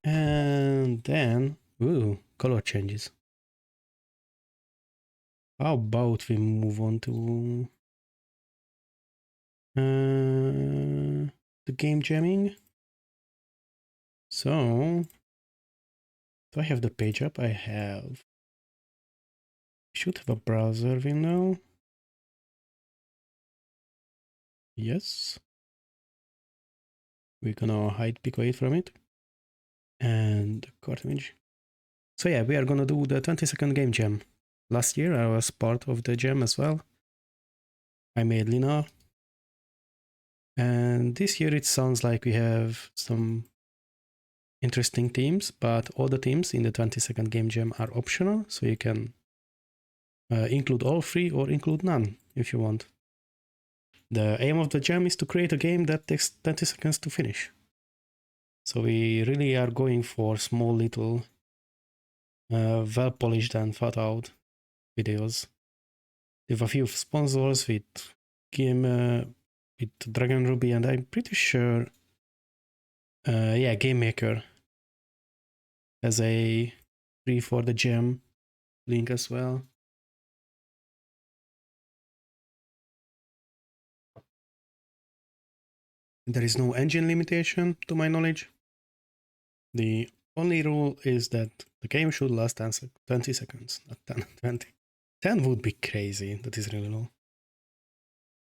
And then, ooh, color changes. How about we move on to the game jamming? So, do I have the page up? I have. Should have a browser window. Yes. We're gonna hide PICO-8 from it. And card image. So yeah, we are gonna do the 20-second game jam. Last year I was part of the jam as well. I made Lina. And this year it sounds like we have some interesting themes, but all the themes in the 20-second game jam are optional, so you can include all three or include none if you want. The aim of the jam is to create a game that takes 20 seconds to finish. So we really are going for small little well polished and thought out videos with a few sponsors, with with Dragon Ruby, and I'm pretty sure yeah, Game Maker has a free for the jam link as well. There is no engine limitation to my knowledge. The only rule is that the game should last 20 seconds, not 10, 20. 10 would be crazy, that is really low.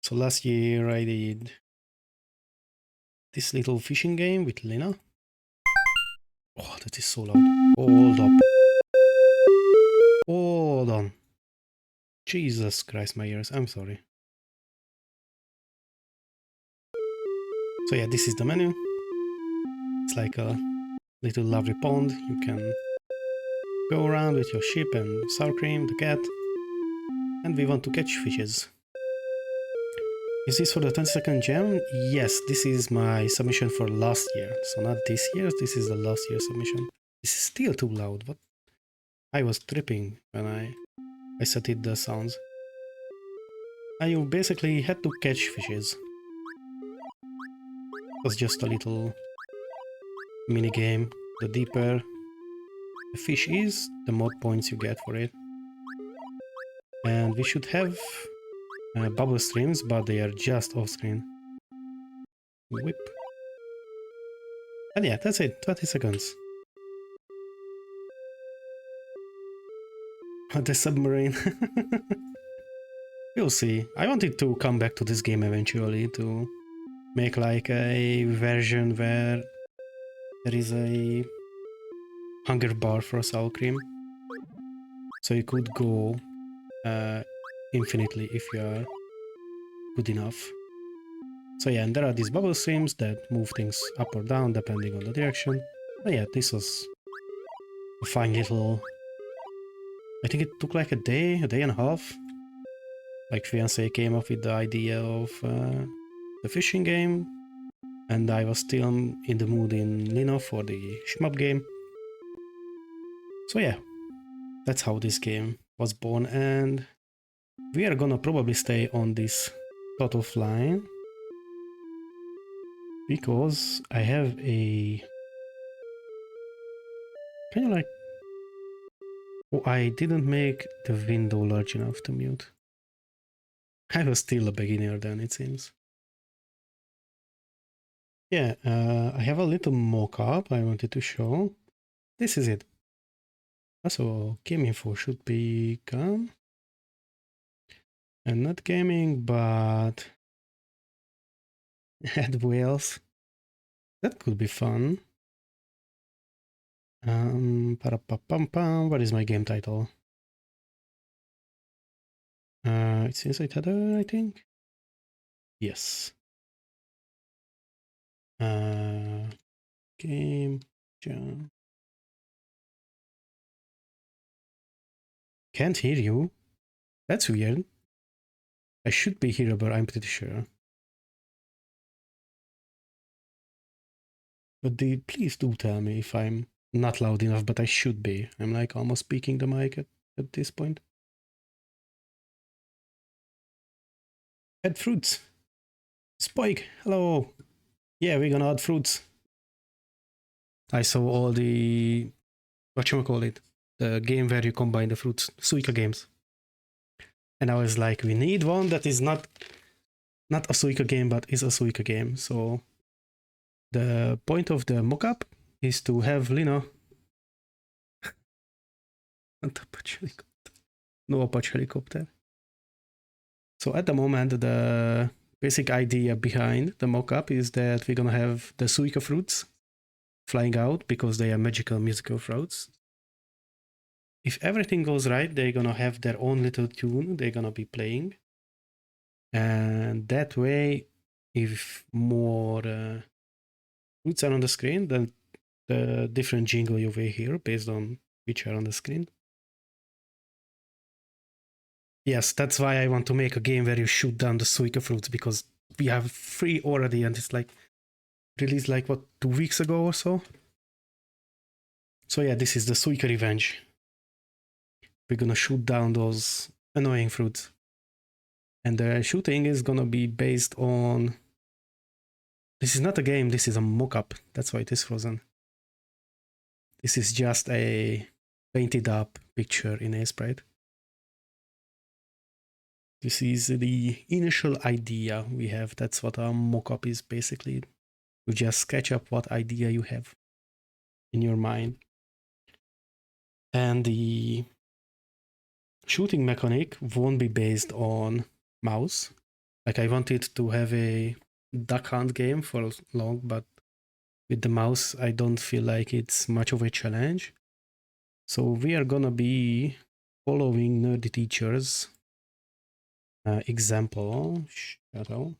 So last year I did this little fishing game with Lina. Oh, that is so loud. Hold up. Hold on. Jesus Christ, my ears, I'm sorry. So yeah, this is the menu. It's like a little lovely pond. You can go around with your ship and sour cream, the cat. And we want to catch fishes. Is this for the 20-second jam? Yes, this is my submission for last year. So not this year, this is the last year submission. This is still too loud. What? I was tripping when I set it the sounds. And you basically had to catch fishes. It was just a little mini game. The deeper the fish is, the more points you get for it. And we should have bubble streams, but they are just off screen. Whip. And yeah, that's it. 20 seconds. The submarine. We'll see. I wanted to come back to this game eventually to make like a version where there is a hunger bar for sour cream. So you could go infinitely if you are good enough. So yeah, and there are these bubble streams that move things up or down depending on the direction. But yeah, this was a fine little... I think it took like a day and a half. Like Fiancé came up with the idea of the fishing game, and I was still in the mood in Lina for the shmup game. So yeah, that's how this game was born, and we are gonna probably stay on this sort of line because I have a kind of like... Oh, I didn't make the window large enough to mute. I was still a beginner then, it seems. Yeah, I have a little mock-up I wanted to show. This is it. Also, game info should be gone. And not gaming, but add whales. That could be fun. What is my game title? It's Inside Header, I think. Yes. Game jam. Can't hear you. That's weird. I should be here, but I'm pretty sure. But please do tell me if I'm not loud enough, but I should be. I'm like almost speaking the mic at this point. Add fruits. Spike, hello. Yeah, we're gonna add fruits. I saw all the, whatchamacallit, the game where you combine the fruits, Suika games. And I was like, we need one that is not a Suika game, but is a Suika game. So the point of the mockup is to have Lina. No Apache helicopter. So at the moment, the basic idea behind the mockup is that we're gonna have the Suika fruits flying out because they are magical musical fruits. If everything goes right, they're gonna have their own little tune they're gonna be playing. And that way, if more fruits are on the screen, then the different jingle you will hear based on which are on the screen. Yes, that's why I want to make a game where you shoot down the Suika fruits, because we have 3 already and it's like released like what, 2 weeks ago or so. So yeah, this is the Suika revenge. We're gonna shoot down those annoying fruits. And the shooting is gonna be based on... This is not a game, this is a mock-up. That's why it is frozen. This is just a painted up picture in a sprite. This is the initial idea we have. That's what a mock-up is basically. You just sketch up what idea you have in your mind. And the shooting mechanic won't be based on mouse. Like, I wanted to have a duck hunt game for long, but with the mouse, I don't feel like it's much of a challenge. So we are gonna be following Nerdy Teacher's example. Shadow.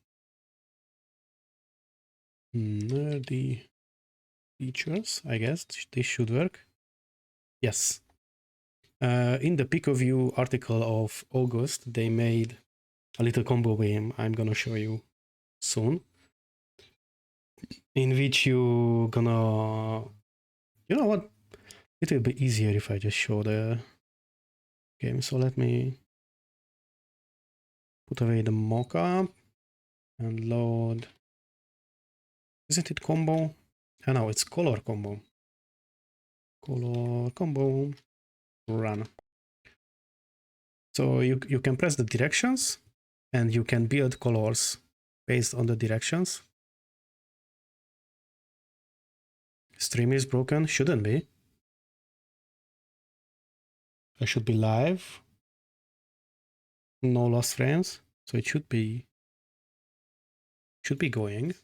Nerdy Teachers, I guess this should work. Yes. In the PicoView article of August, they made a little combo game I'm gonna show you soon, in which you gonna... You know what? It will be easier if I just show the game. So let me put away the mockup and load... Isn't it combo? Oh no, it's color combo. Color combo. Run. So you can press the directions and you can build colors based on the directions. Stream is broken. Shouldn't be. I should be live. No lost frames. So it should be going.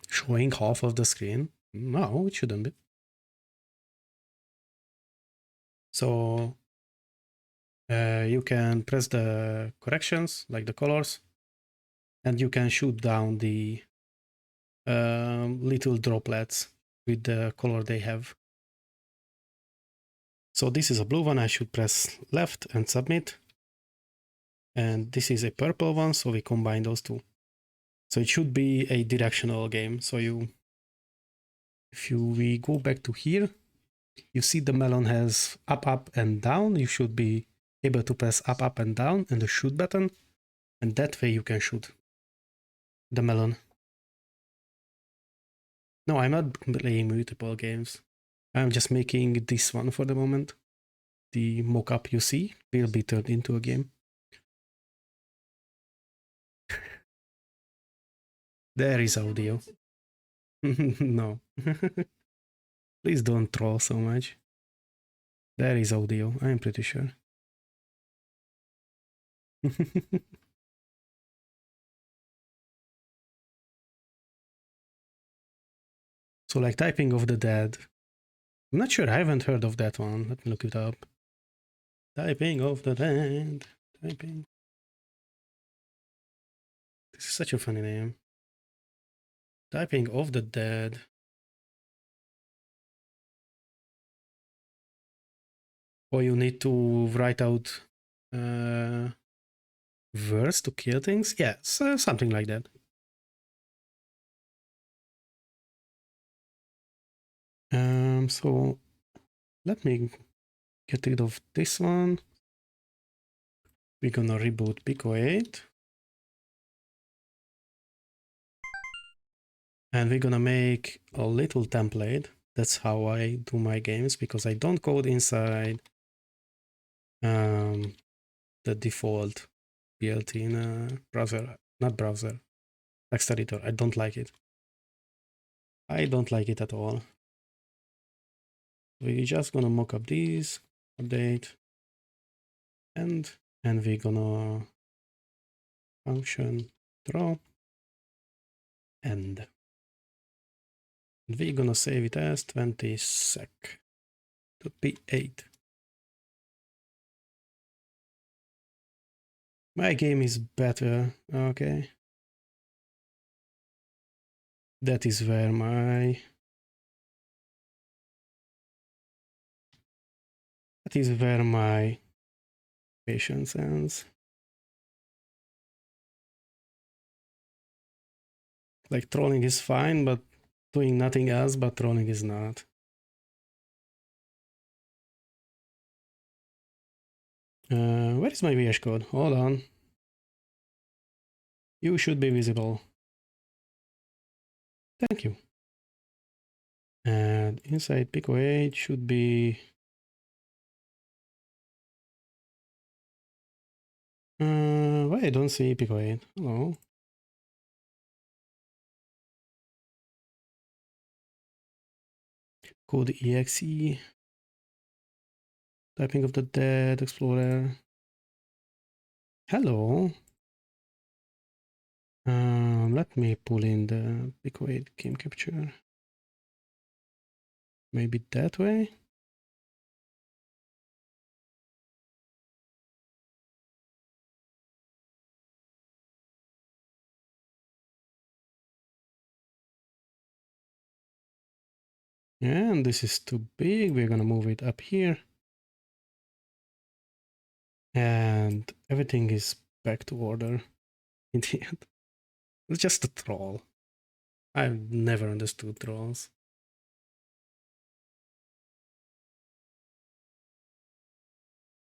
Showing half of the screen. No, it shouldn't be. So you can press the corrections, like the colors, and you can shoot down the little droplets with the color they have. So this is a blue one. I should press left and submit. And this is a purple one, so we combine those two. So it should be a directional game. So if we go back to here, you see the melon has up, up, and down. You should be able to press up, up, and down and the shoot button. And that way you can shoot the melon. No, I'm not playing multiple games. I'm just making this one for the moment. The mock-up you see will be turned into a game. There is audio. No. Please don't troll so much. There is audio, I'm pretty sure. So like Typing of the Dead. I'm not sure, I haven't heard of that one. Let me look it up. Typing of the Dead. Typing. This is such a funny name. Typing of the Dead. Or you need to write out verse to kill things? Yeah, so something like that. So let me get rid of this one. We're gonna reboot PICO-8. And we're gonna make a little template. That's how I do my games, because I don't code inside the default built-in browser, not browser, text editor. I don't like it. I don't like it at all. We're just gonna mock up these, update, and we're gonna function draw end. And we're gonna save it as 20sec.p8. My game is better. Okay. That is where my patience ends. Like, trolling is fine, but doing nothing else but trolling is not. Where is my VS Code? Hold on. You should be visible. Thank you. And inside PICO-8 should be... why I don't see PICO-8? Hello. Code exe. Typing of the dead explorer. Hello. Let me pull in the PICO-8 game capture. Maybe that way? And this is too big. We're gonna move it up here. And everything is back to order in the end. It's just a troll. I've never understood trolls.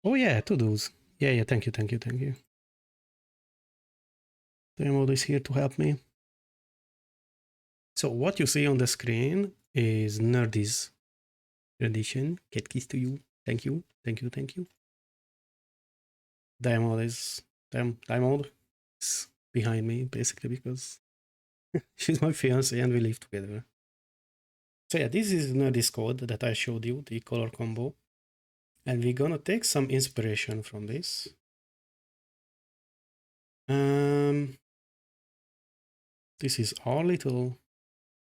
Oh yeah, to-dos. Yeah, thank you. Demo is here to help me. So what you see on the screen is Nerdy's edition. Get keys to you. Thank you. Diamond is behind me, basically, because she's my fiance and we live together. So yeah, this is Nerdy's code that I showed you, the color combo. And we're gonna take some inspiration from this. This is our little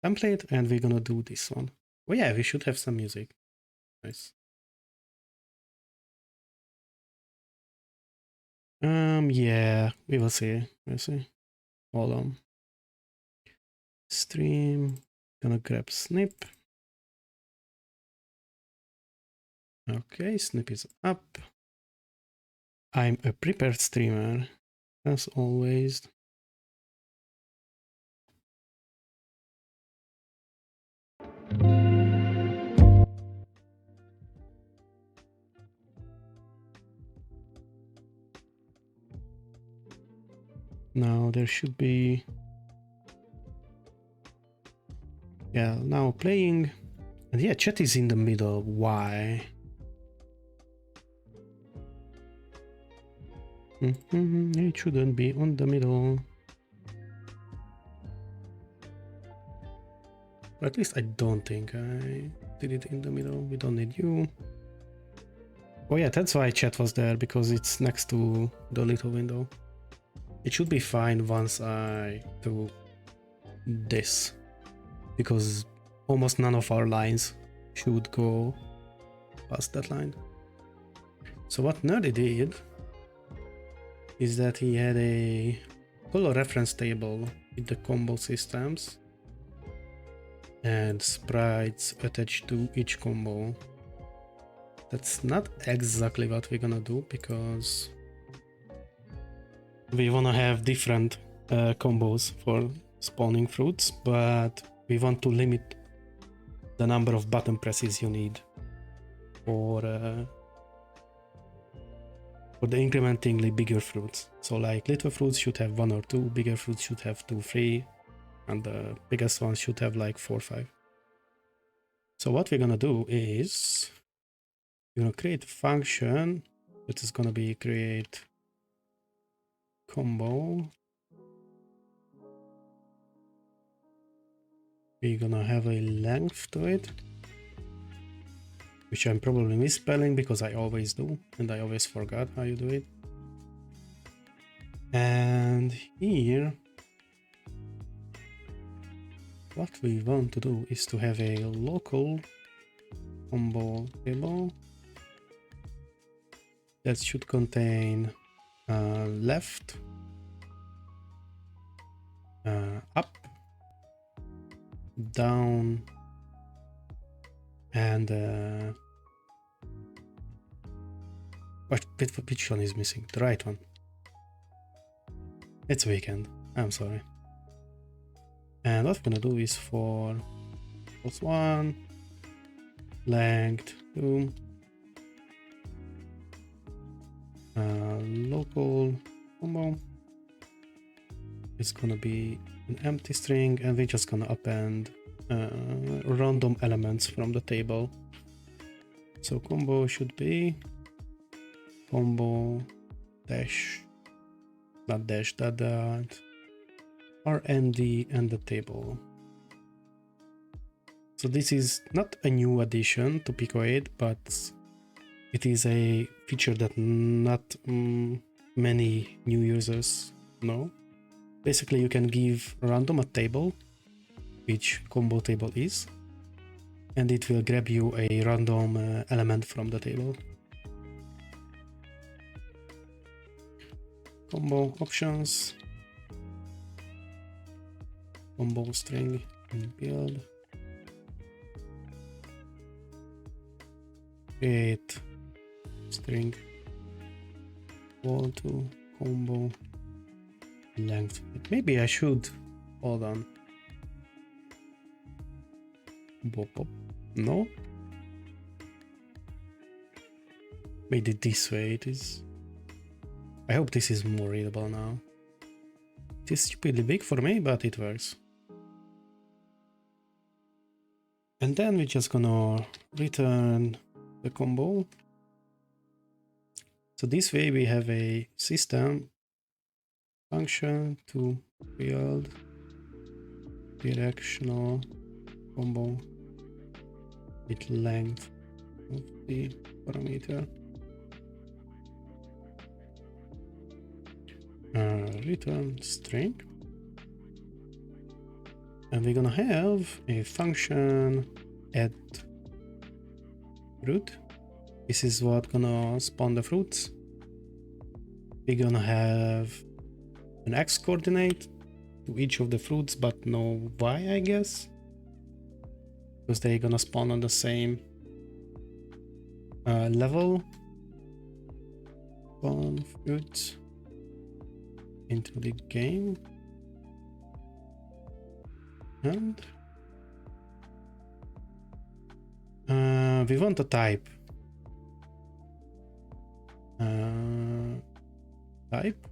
template, and we're gonna do this one. Oh yeah, we should have some music. Nice. Yeah, we will see. Hold on. Stream. Gonna grab snip. Okay, snip is up. I'm a prepared streamer, as always. Now there should be... Yeah, now playing. And yeah, chat is in the middle. Why? It shouldn't be on the middle. Or at least I don't think I did it in the middle. We don't need you. Oh yeah, that's why chat was there, because it's next to the little window. It should be fine once I do this, because almost none of our lines should go past that line. So what Nerdy did is that he had a color reference table with the combo systems and sprites attached to each combo. That's not exactly what we're gonna do, because we wanna have different combos for spawning fruits, but we want to limit the number of button presses you need for the incrementally bigger fruits. So like little fruits should have 1 or 2, bigger fruits should have 2, 3, and the biggest one should have like 4 or 5. So what we're gonna do is we're gonna create a function that is gonna be create combo. We're gonna have a length to it, which I'm probably misspelling because I always do, and I always forgot how you do it. And here, what we want to do is to have a local combo table that should contain left, up, down, and which one is missing? The right one. It's weekend. I'm sorry. And what we're gonna do is for +1, length 2, local combo is gonna be an empty string, and we're just gonna append random elements from the table. So combo should be combo dash, not dash, dot rnd and the table. So this is not a new addition to PICO-8, but it is a feature that not many new users know. Basically, you can give random a table, which combo table is, and it will grab you a random element from the table. Combo options, combo string and build, create string equal to combo length. Maybe I should, hold on. No, made it this way. It is, I hope this is more readable now. It is stupidly big for me, but it works. And then we're just gonna return the combo. So this way we have a system function to build directional combo with length of the parameter. Return string, and we're gonna have a function add fruit. This is what gonna spawn the fruits. We're gonna have an x coordinate to each of the fruits, but no y, I guess, because they're gonna spawn on the same level. Spawn fruits into the game, and we want a type. Type.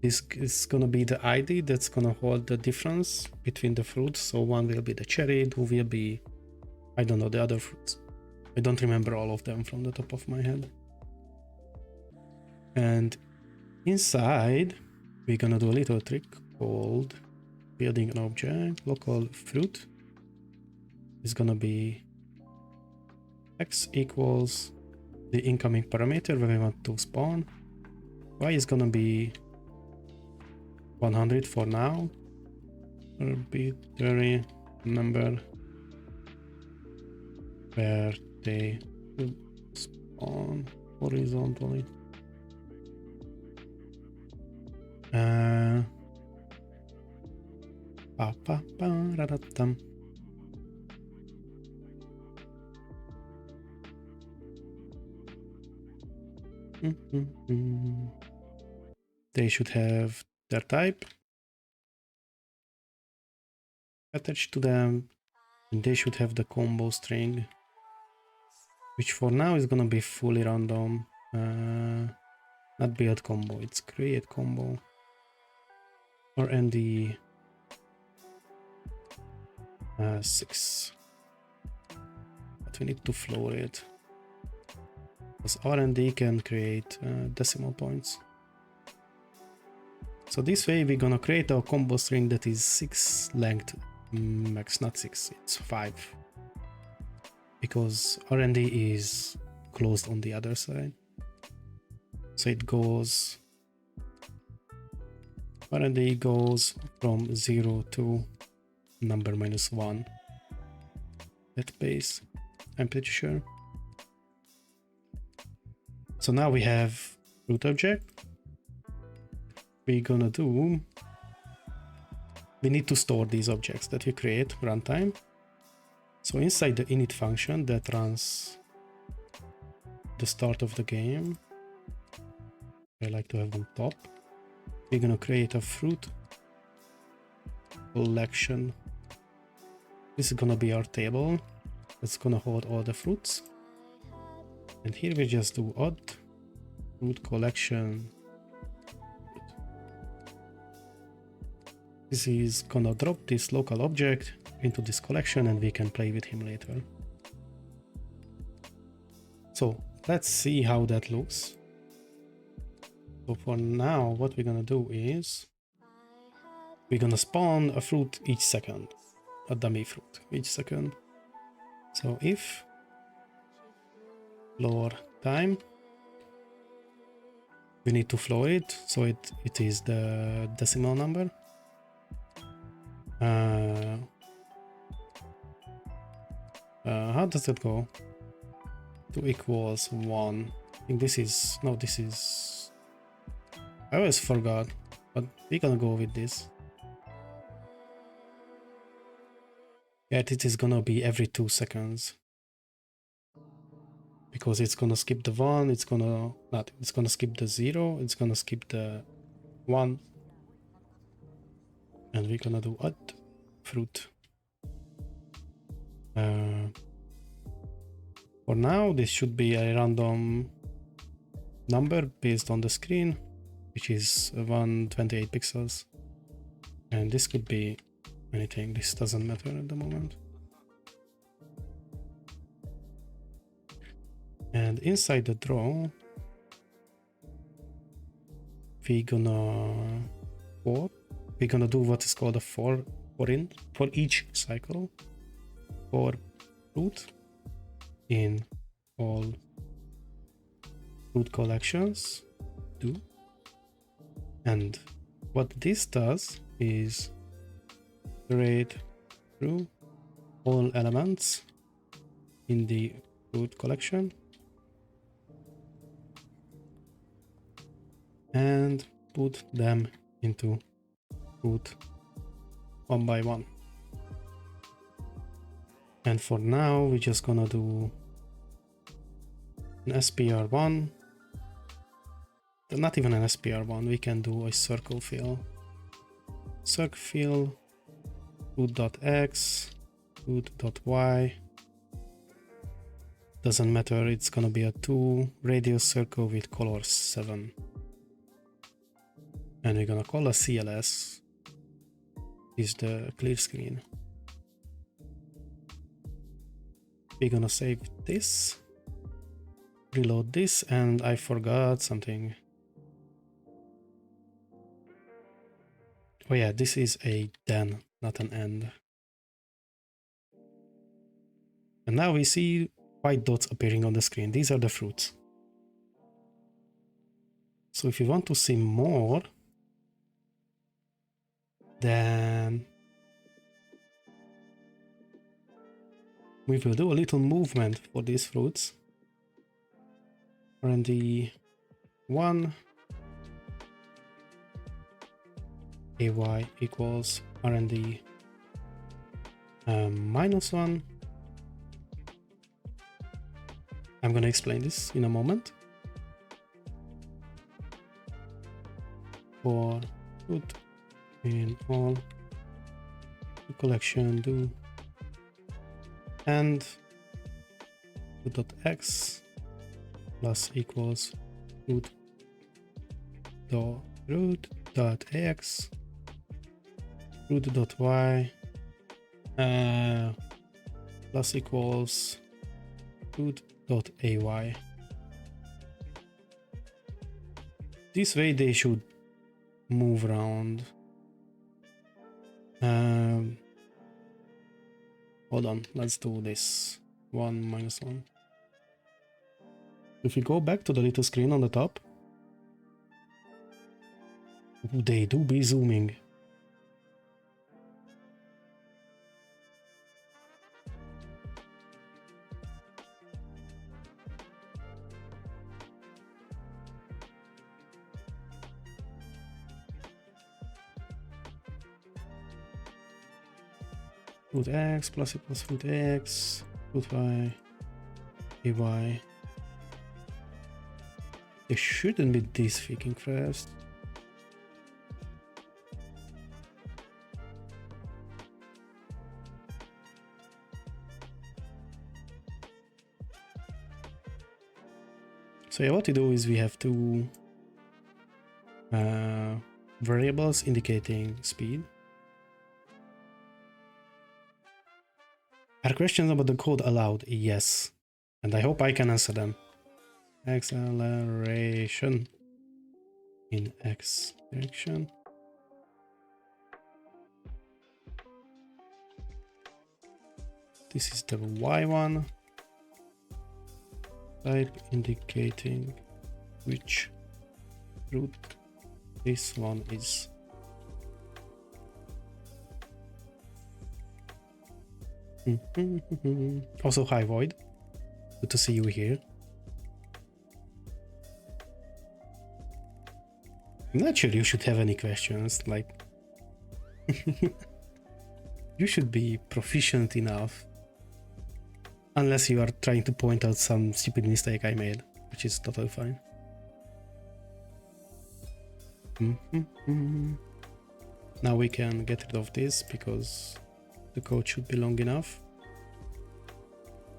This is gonna be the ID that's gonna hold the difference between the fruits. So one will be the cherry, two will be, I don't know, the other fruits. I don't remember all of them from the top of my head. And inside, we're gonna do a little trick called building an object. Local fruit is gonna be x equals the incoming parameter where we want to spawn. Y is gonna be 100 for now. Arbitrary number where they will spawn horizontally. They should have their type attached to them, and they should have the combo string, which for now is gonna be fully random. Not build combo, it's create combo. RND 6. But we need to floor it. Because R&D can create decimal points. So this way we're gonna create a combo string that is 6 length max, not 6, it's 5. Because R&D is closed on the other side. So it goes, R&D goes from 0 to number -1. That base, I'm pretty sure. So now we have root object. We're gonna do, we need to store these objects that we create runtime. So inside the init function that runs the start of the game, I like to have on top, we're gonna create a fruit collection. This is gonna be our table. It's gonna hold all the fruits. And here we just do odd fruit collection. This is gonna drop this local object into this collection and we can play with him later. So let's see how that looks. So for now, what we're gonna do is we're gonna spawn a fruit each second, a dummy fruit each second. So if floor time, we need to floor it, so it is the decimal number. How does that go? 2 equals 1. I think this is, no, this is, I always forgot, but we're gonna go with this. Yeah, it is gonna be every 2 seconds. Because it's gonna skip the 1, it's gonna skip the 0, it's gonna skip the 1. And we're gonna do odd fruit. For now, this should be a random number based on the screen, which is 128 pixels. And this could be anything, this doesn't matter at the moment. And inside the draw, we're gonna do what is called a for each cycle for fruit in all fruit collections do. And what this does is iterate through all elements in the fruit collection and put them into fruit one by one. And for now, we're just gonna do an SPR1. Not even an SPR1, we can do a circle fill. Circle fill, fruit.x, fruit.y. Doesn't matter, it's gonna be a 2 radius circle with color 7. And we're gonna call a CLS, is the clear screen. We're gonna save this, reload this, and I forgot something. Oh yeah, this is a then, not an end. And now we see white dots appearing on the screen. These are the fruits. So if you want to see more, then we will do a little movement for these fruits. R&D 1 AY equals R&D -1. I'm gonna explain this in a moment. For fruit in all the collection do and fruit.x plus equals fruit.ax fruit.y plus equals food.ay. This way they should move around. Hold on, let's do this. 1 minus 1. If we go back to the little screen on the top, they do be zooming. Food x plus equals food x, food y, ay. They shouldn't be this freaking fast. So yeah, what we do is we have two variables indicating speed. Are questions about the code allowed? Yes. And I hope I can answer them. Acceleration in x direction. This is the y one. Type indicating which route this one is. Also, hi Void. Good to see you here. I'm not sure you should have any questions, like you should be proficient enough. Unless you are trying to point out some stupid mistake I made, which is totally fine. Now we can get rid of this because the code should be long enough.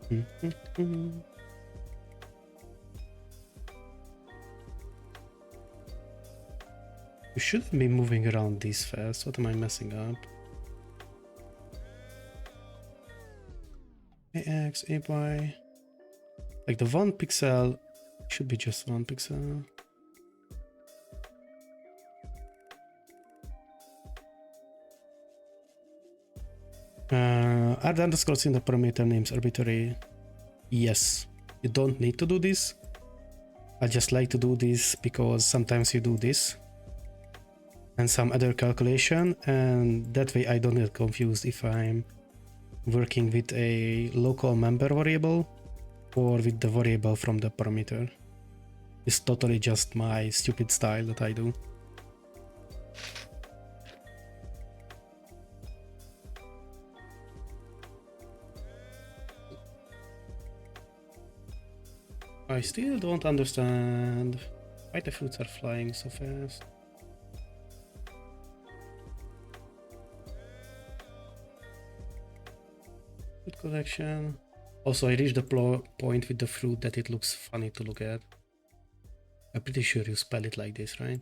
You shouldn't be moving around this fast. What am I messing up? AX, AY. Like the 1 pixel should be just 1 pixel. Are the underscores in the parameter names arbitrary? Yes. You don't need to do this. I just like to do this because sometimes you do this and some other calculation, and that way I don't get confused if I'm working with a local member variable or with the variable from the parameter. It's totally just my stupid style that I do. I still don't understand why the fruits are flying so fast. Fruit collection. Also, I reached the point with the fruit that it looks funny to look at. I'm pretty sure you spell it like this, right?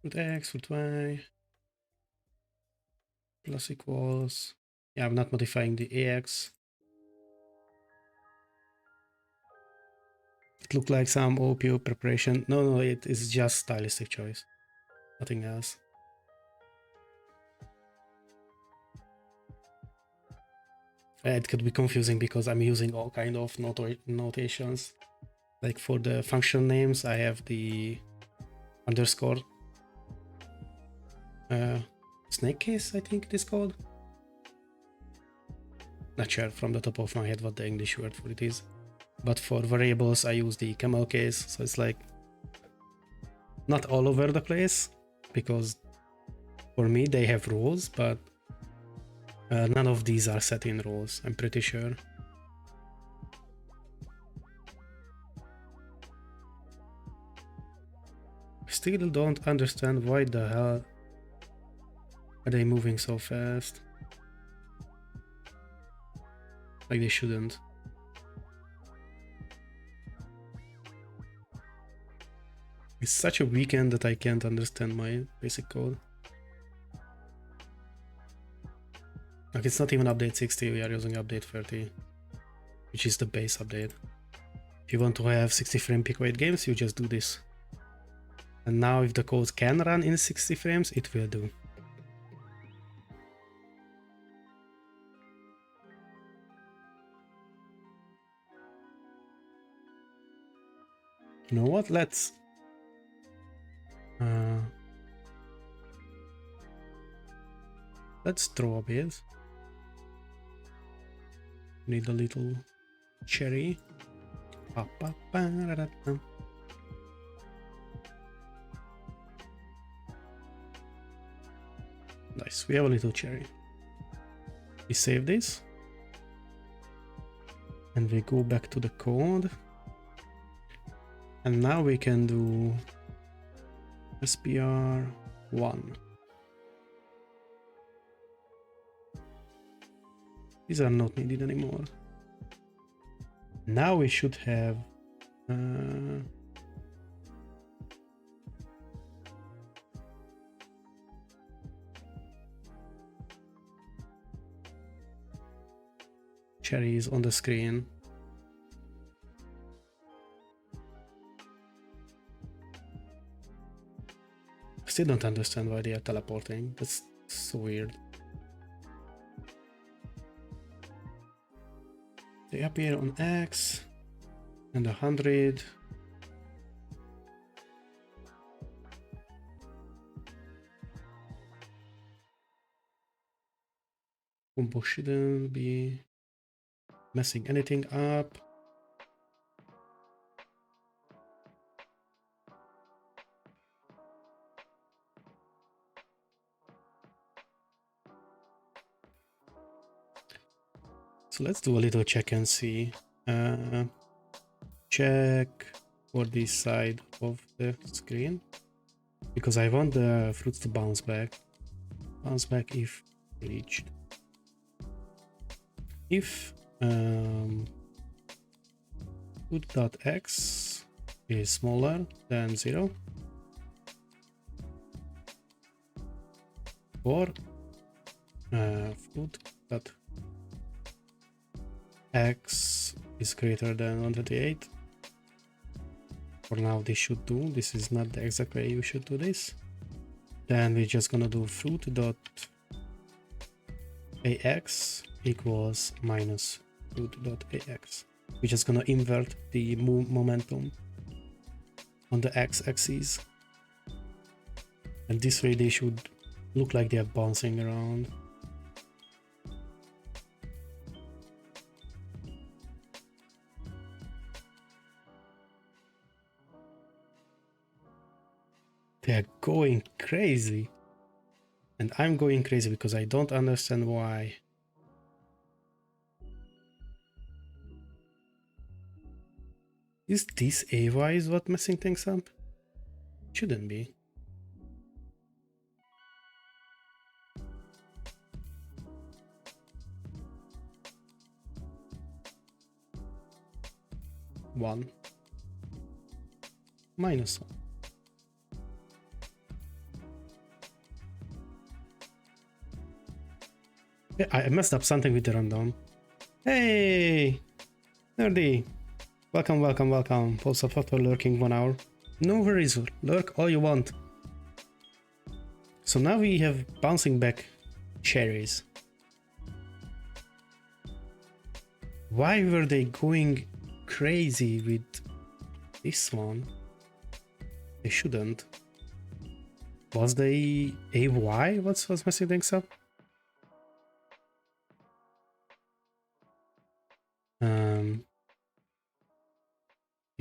Fruit X, fruit Y. Plus equals. Yeah, I'm not modifying the AX. It looked like some OPO preparation. No, it is just stylistic choice. Nothing else. It could be confusing because I'm using all kind of notations. Like for the function names, I have the underscore snake case, I think it is called. Not sure from the top of my head what the English word for it is. But for variables, I use the camel case. So it's like not all over the place because for me they have rules, but none of these are set in rules, I'm pretty sure. Still don't understand why the hell are they moving so fast. Like they shouldn't. It's such a weekend that I can't understand my basic code. Like it's not even update 60, we are using update 30, which is the base update. If you want to have 60 frame PICO-8 games, you just do this. And now if the code can run in 60 frames, it will do. You know what? Let's draw a bit. Need a little cherry. Nice, we have a little cherry. We save this. And we go back to the code. And now we can do SPR1. These are not needed anymore. Now we should have cherries on the screen. I still don't understand why they are teleporting. That's so weird. They appear on X and 100. Combo shouldn't be messing anything up. So let's do a little check and see. Check for this side of the screen, because I want the fruits to bounce back. Bounce back if reached. If fruit.x is smaller than 0, or fruit.x is greater than 128. For now this should do. This is not the exact way you should do this. Then we're just gonna do fruit.ax equals minus fruit.ax. We're just gonna invert the momentum on the x-axis, and this way they should look like they are bouncing around. They are going crazy, and I'm going crazy because I don't understand why. Is this AY is what messing things up? Shouldn't be. One. Minus 1. Yeah, I messed up something with the rundown. Hey! Nerdy! Welcome, welcome, welcome. Post of for lurking 1 hour. No worries, lurk all you want. So now we have bouncing back cherries. Why were they going crazy with this one? They shouldn't. Was they AY? What's messing things up?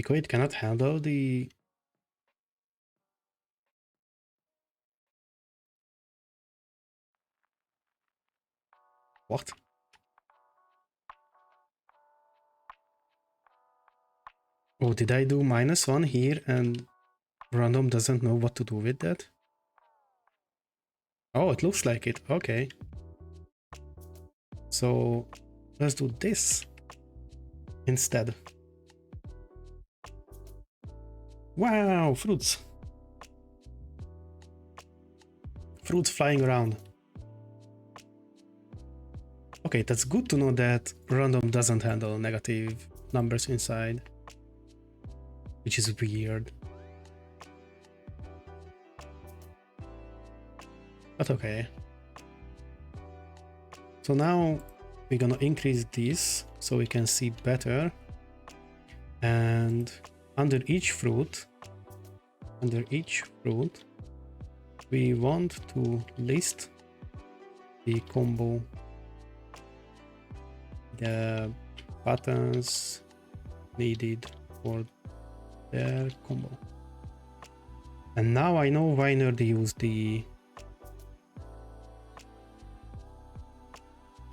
PICO-8 cannot handle the... What? Oh, did I do -1 here and random doesn't know what to do with that? Oh, it looks like it. Okay. So let's do this instead. Wow, fruits. Fruits flying around. Okay, that's good to know that random doesn't handle negative numbers inside, which is weird. But okay. So now we're gonna increase this so we can see better. And under each fruit, we want to list the combo, the buttons needed for their combo. And now I know why Nerdy used the...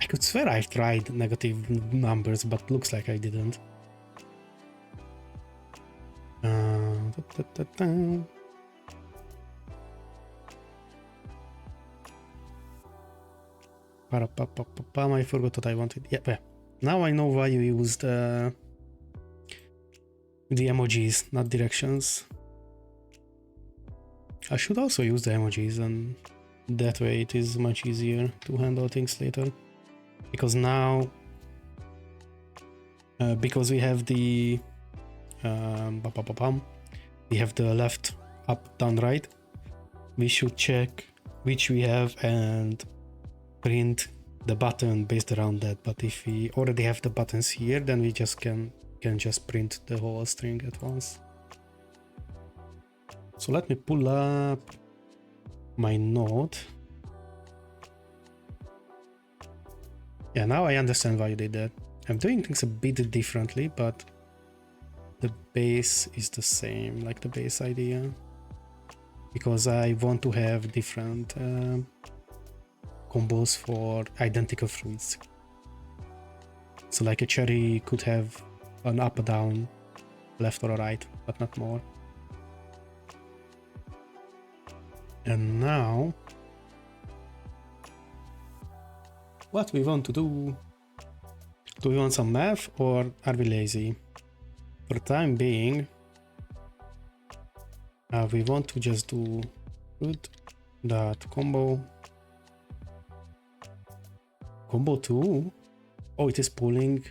I could swear I tried negative numbers, but looks like I didn't. I forgot what I wanted. Yeah. Now I know why you used the emojis, not directions. I should also use the emojis, and that way it is much easier to handle things later. Because now, because we have the we have the left, up, down, right, we should check which we have and print the button based around that. But if we already have the buttons here, then we just can just print the whole string at once. So let me pull up my node. Yeah, now I understand why you did that. I'm doing things a bit differently, but the base is the same, like the base idea. Because I want to have different combos for identical fruits. So like a cherry could have an up or down, left or right, but not more. And now, what we want to do? Do we want some math or are we lazy? For the time being, we want to just do root.combo 2. Oh, it is pulling.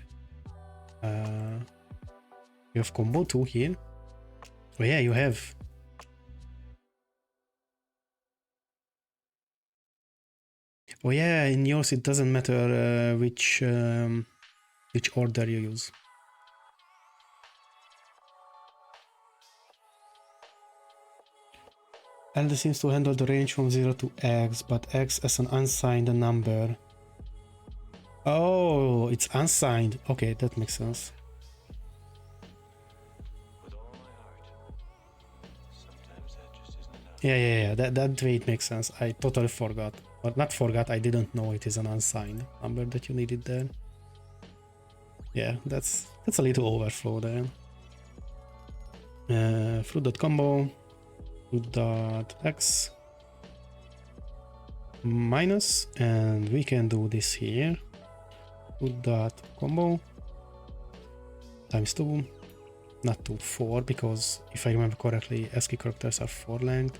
You have combo 2 here. Oh yeah, you have. Oh yeah, in yours it doesn't matter which order you use. Elder seems to handle the range from 0 to x, but x as an unsigned number. Oh, it's unsigned. Okay, that makes sense. Yeah, that way it makes sense. I totally forgot. Or not forgot, I didn't know it is an unsigned number that you needed there. Yeah, that's a little overflow there. Fruit.combo fruit.x minus, and we can do this here. Fruit.combo times 2, not 2, 4, because if I remember correctly, ASCII characters are 4 length.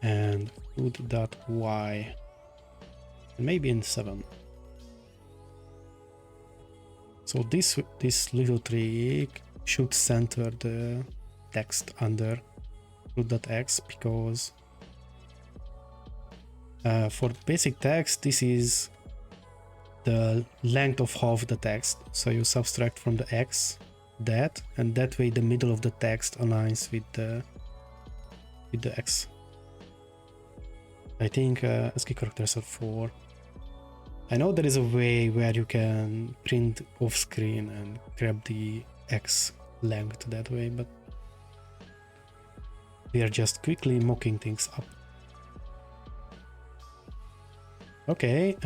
And fruit.y, and maybe in 7. So this little trick should center the text under root.x, because for basic text this is the length of half the text, so you subtract from the x that, and that way the middle of the text aligns with the x. I think ASCII characters are 4. I know there is a way where you can print off screen and grab the x length that way, but we are just quickly mocking things up. Okay,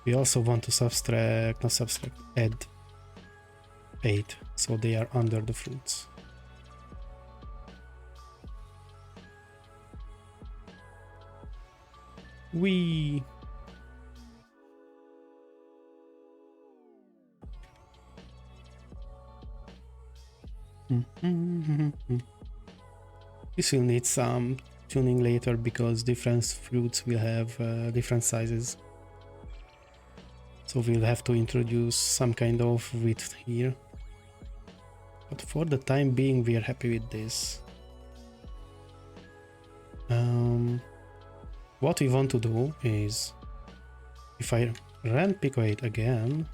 we also want to add 8, so they are under the fruits. We this will need some tuning later, because different fruits will have different sizes. So we'll have to introduce some kind of width here. But for the time being, we are happy with this. What we want to do is, if I run PICO-8 again,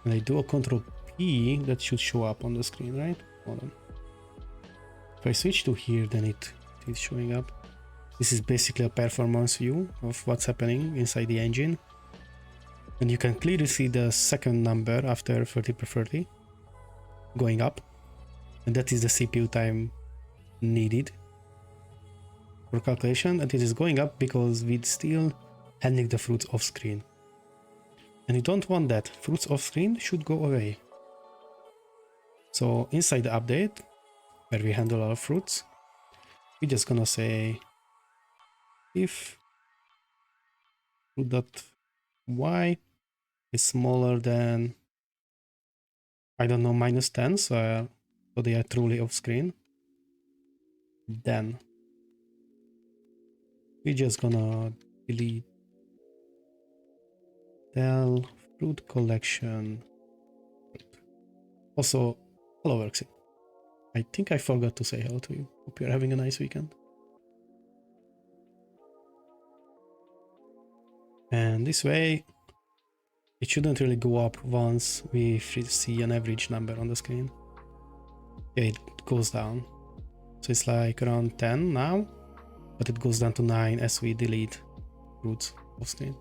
and I do a Control P, that should show up on the screen, right? Hold on. If I switch to here, then it is showing up. This is basically a performance view of what's happening inside the engine. And you can clearly see the second number after 30/30 going up. And that is the CPU time needed for calculation. And it is going up because we're still handling the fruits off screen. And you don't want that. Fruits off screen should go away. So inside the update, where we handle our fruits, we're just gonna say if fruit.y is smaller than, I don't know, -10, so they are truly off screen, then we're just gonna delete del fruit collection. Also, hello Worksy. I think I forgot to say hello to you. Hope you're having a nice weekend. And this way, it shouldn't really go up once we see an average number on the screen. Yeah, it goes down. So it's like around 10 now, but it goes down to 9 as we delete fruits off screen.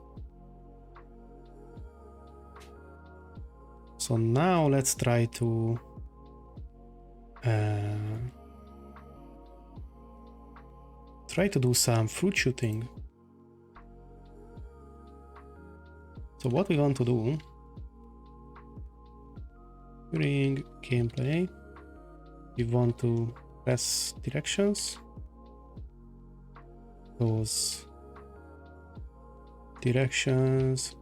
So now let's try to do some fruit shooting. So what we want to do during gameplay, we want to press directions. Those directions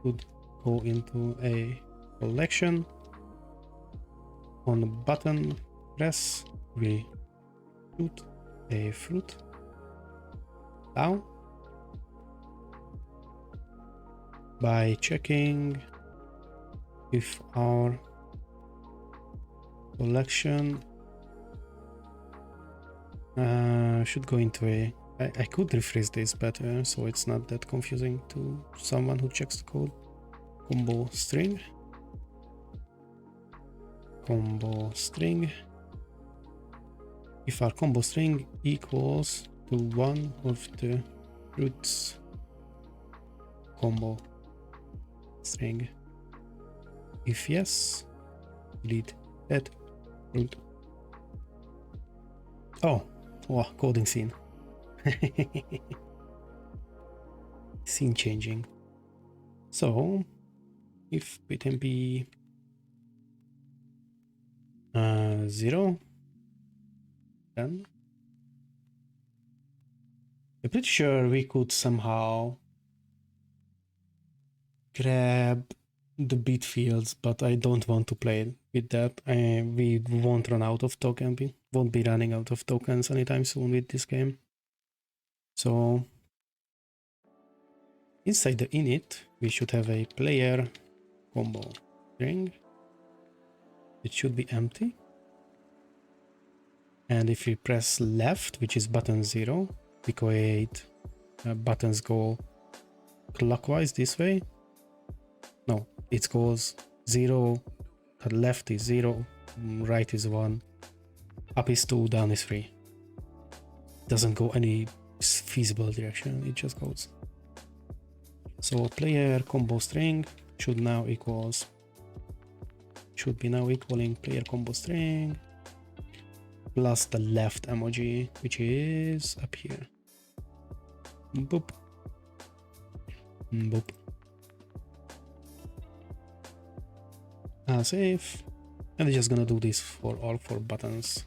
would go into a collection. On the button press, we shoot a fruit down by checking if our collection should go into a... I could rephrase this better so it's not that confusing to someone who checks the code. Combo string. Combo string. If our combo string equals to one of the fruits combo string. If yes, delete that fruit. Oh, coding scene. Scene changing. So if bit be 0, then I'm pretty sure we could somehow grab the bit fields, but I don't want to play with that. We won't run out of tokens. We won't be running out of tokens anytime soon with this game. So inside the init, we should have a player combo string. It should be empty. And if we press left, which is button 0, PICO-8 buttons go clockwise this way. No, it goes 0, left is 0, right is 1, up is 2, down is 3. Doesn't go any feasible direction, it just goes. So player combo string should be now equaling player combo string plus the left emoji, which is up here. Boop. Boop. Save. And we're just gonna do this for all 4 buttons.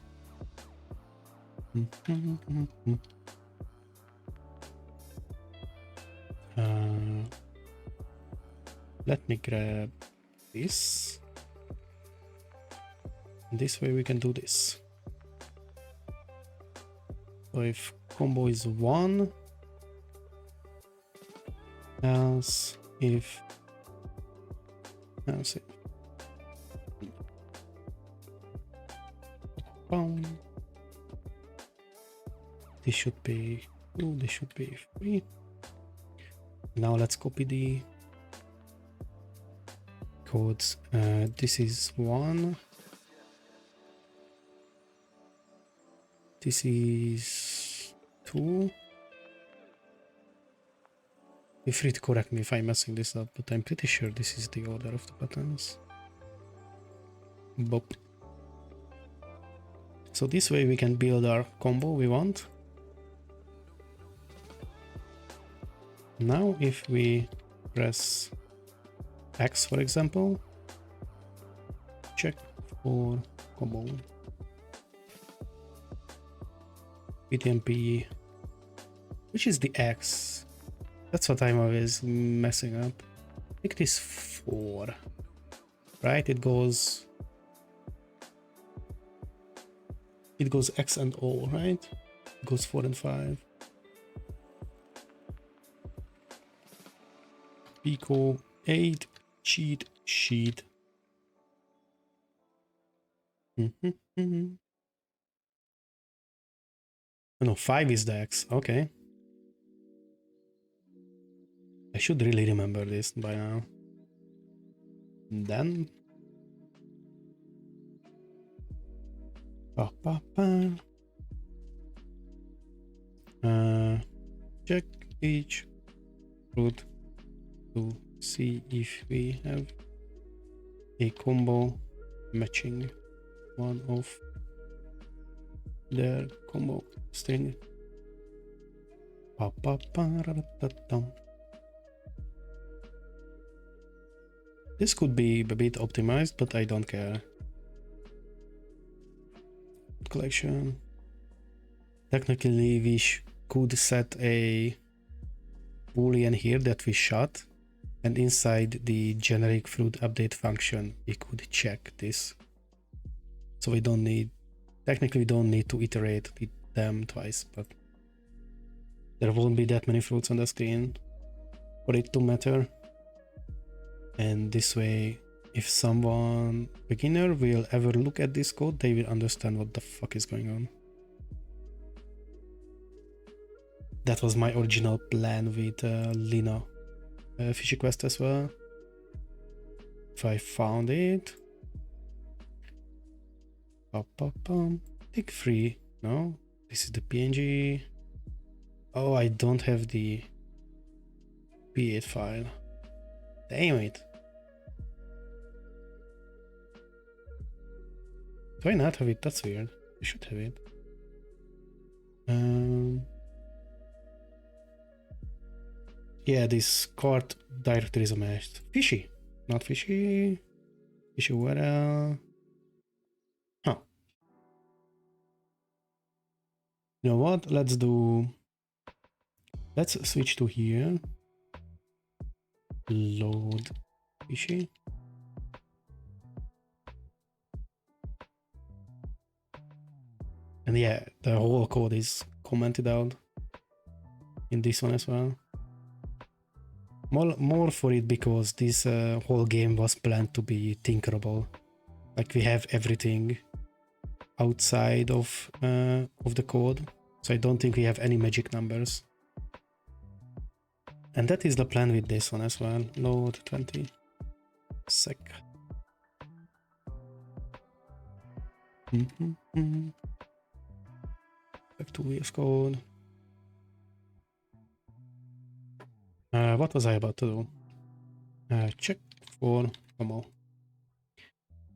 Let me grab this. This way we can do this. So if combo is 1, else if Now see. Boom. This should be 2, this should be 3. Now let's copy the codes. This is 1. This is 2. Feel free to correct me if I'm messing this up, but I'm pretty sure this is the order of the buttons. Bop. So this way we can build our combo we want. Now if we press X, for example, check for combo. PTMP, which is the X? That's what I'm always messing up. I think it is 4, right? It goes X and O, right? It goes 4 and 5. PICO-8 cheat sheet. No, 5 is the X. Okay. I should really remember this by now. Then check each root to see if we have a combo matching one of their combo string. This could be a bit optimized, but I don't care. Collection. Technically, we could set a boolean here that we shot, and inside the generic fruit update function, we could check this. So we don't need, technically, we don't need to iterate with them twice, but there won't be that many fruits on the screen for it to matter. And this way, if someone beginner will ever look at this code, they will understand what the fuck is going on. That was my original plan with Lina fishy quest as well. If I found it. Take 3. No, this is the PNG. Oh, I don't have the P8 file. Damn it. Do I not have it? That's weird. I should have it. Yeah, this cart directory is a mess. Fishy. Not fishy. Fishy URL. Huh. You know what? Let's switch to here. Load fishy. And yeah, the whole code is commented out in this one as well. More for it because this whole game was planned to be tinkerable. Like we have everything outside of the code, so I don't think we have any magic numbers. And that is the plan with this one as well. Load 20 sec. Back to VS Code. What was I about to do? Check for combo.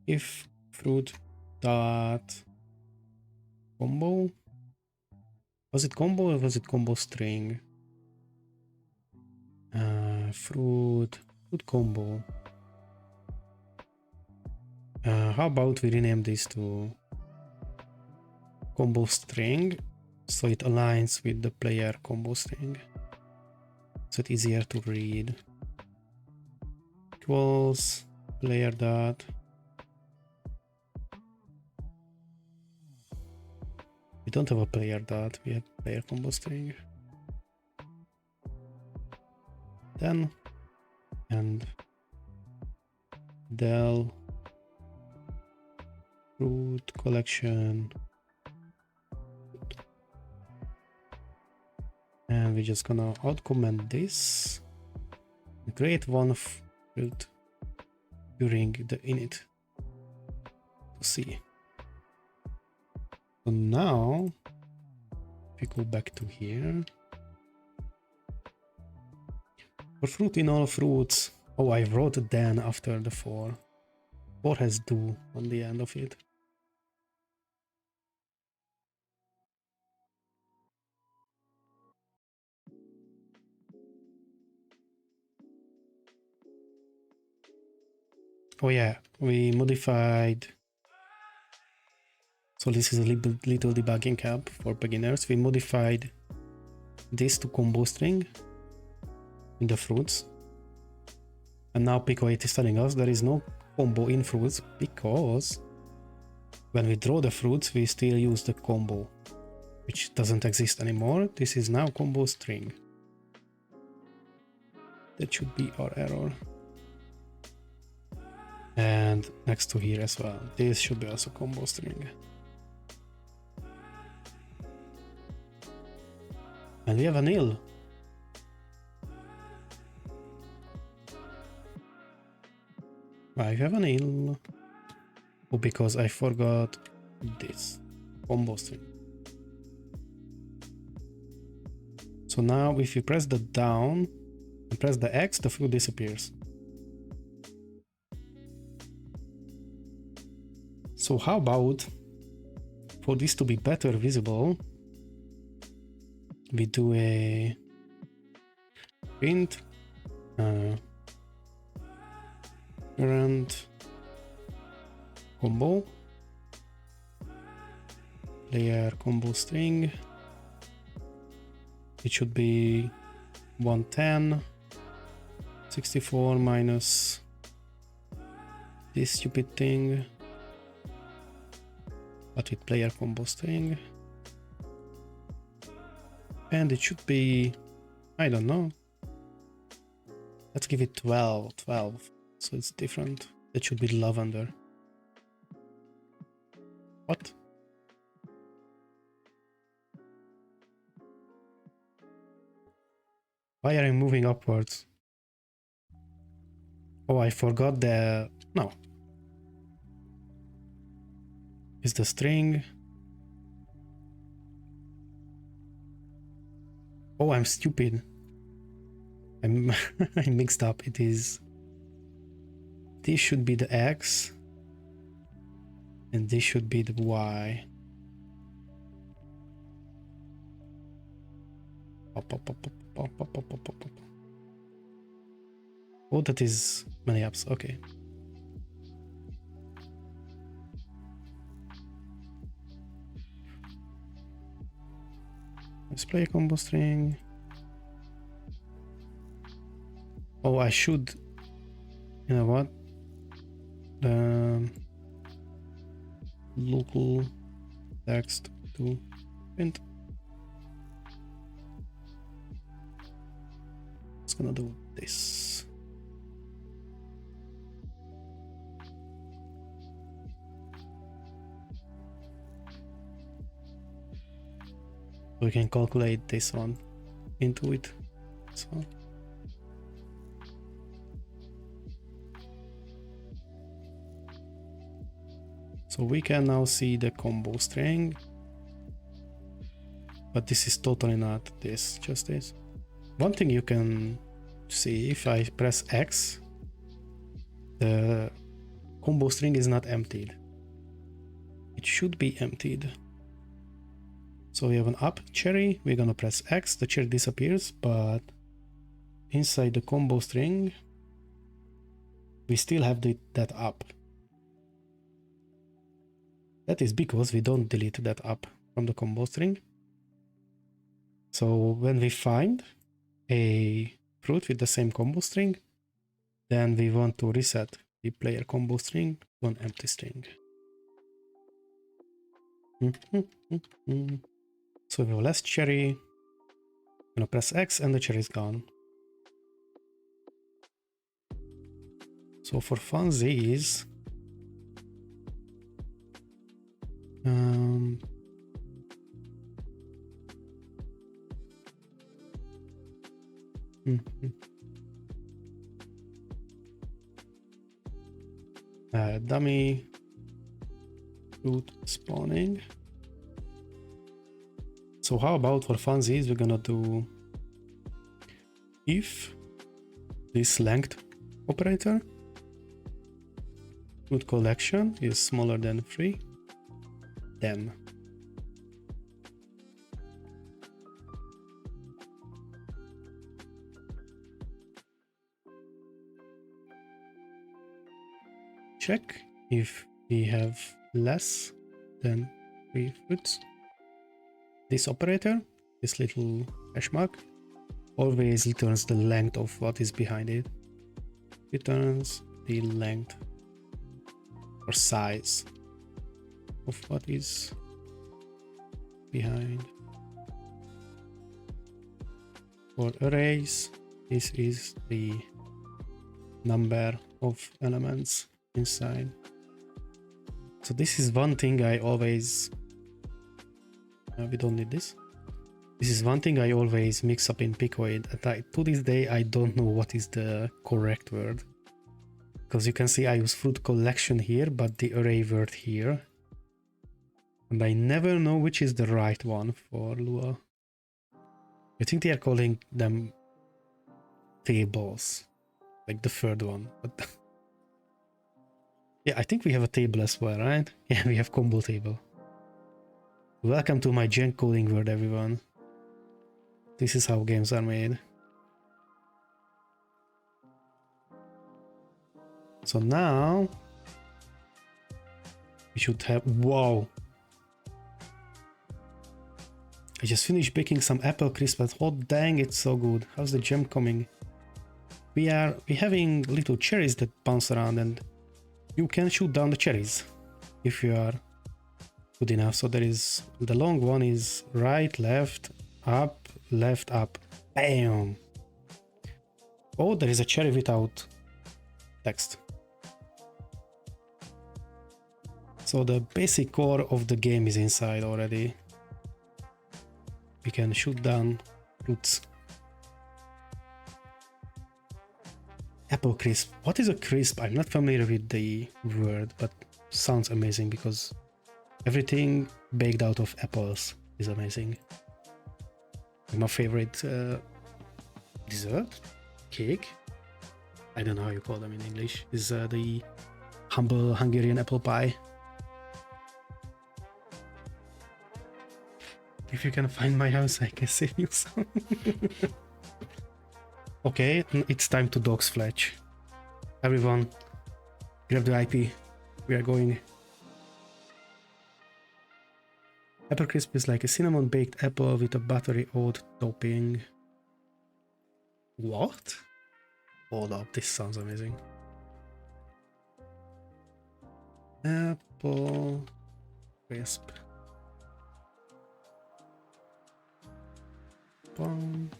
If fruit dot combo. Was it combo or was it combo string? Fruit combo. How about we rename this to combo string so it aligns with the player combo string, so it's easier to read. Equals player dot. We don't have a player dot, we have player combo string. Then and del fruit collection, and we're just gonna out comment this, create one fruit during the init to see. So now if we go back to here, for fruit in all fruits, oh, I wrote then after the for. For has do on the end of it. Oh yeah, we modified. So this is a little debugging help for beginners. We modified this to combo string in the fruits. And now PICO-8 is telling us there is no combo in fruits because when we draw the fruits, we still use the combo, which doesn't exist anymore. This is now combo string. That should be our error. And next to here as well. This should be also combo string. And we have a nil. I have a nil. Oh, because I forgot this combo string. So now if you press the down and press the X, the fruit disappears. So how about, for this to be better visible, we do a print current combo player combo string. It should be 110 64 minus this stupid thing, but with player combo string, and it should be, I don't know, let's give it 12 so it's different. That should be lavender. What? Why are you moving upwards? Oh, I forgot the... No. Is the string... Oh, I'm stupid. I'm I mixed up. It is... This should be the X. And this should be the Y. Oh, that is many apps. Okay. Let's play a combo string. Oh, I should. You know what? Local text to print. It's gonna do this. We can calculate this one into it. So we can now see the combo string, but this is totally not this, just this. One thing you can see, if I press X, the combo string is not emptied. It should be emptied. So we have an up cherry, we're gonna press X, the cherry disappears, but inside the combo string, we still have that up. That is because we don't delete that up from the combo string. So when we find a fruit with the same combo string, then we want to reset the player combo string to an empty string. So we have less cherry. I'm gonna press X and the cherry is gone. So for funsies, dummy fruit spawning. So how about for funsies, we're gonna do if this length operator fruit collection is smaller than 3, then check if we have less than 3 fruits. This operator, this little hash mark, always returns the length of what is behind it. Returns the length or size of what is behind. For arrays, this is the number of elements inside. So this is one thing I always we don't need this. This is one thing I always mix up in PICO-8. To this day I don't know what is the correct word, because you can see I use fruit collection here but the array word here, and I never know which is the right one for Lua. I think they are calling them tables, like the third one, but yeah, I think we have a table as well, right? Yeah, we have combo table. Welcome to my gen coding world, everyone. This is how games are made. So now we should have, wow. I just finished baking some apple crisp, but oh dang, it's so good. How's the gem coming? We having little cherries that bounce around, and you can shoot down the cherries if you are good enough. So there is, the long one is right, left, up, bam. Oh, there is a cherry without text. So the basic core of the game is inside already. We can shoot down fruits. Apple crisp. What is a crisp? I'm not familiar with the word, but sounds amazing because everything baked out of apples is amazing. My favorite dessert, cake, I don't know how you call them in English, is the humble Hungarian apple pie. If you can find my house, I can save you some. Okay, it's time to dog's fletch. Everyone, grab the IP. We are going. Apple crisp is like a cinnamon baked apple with a buttery oat topping. What? Hold up, this sounds amazing. Apple crisp. Boom.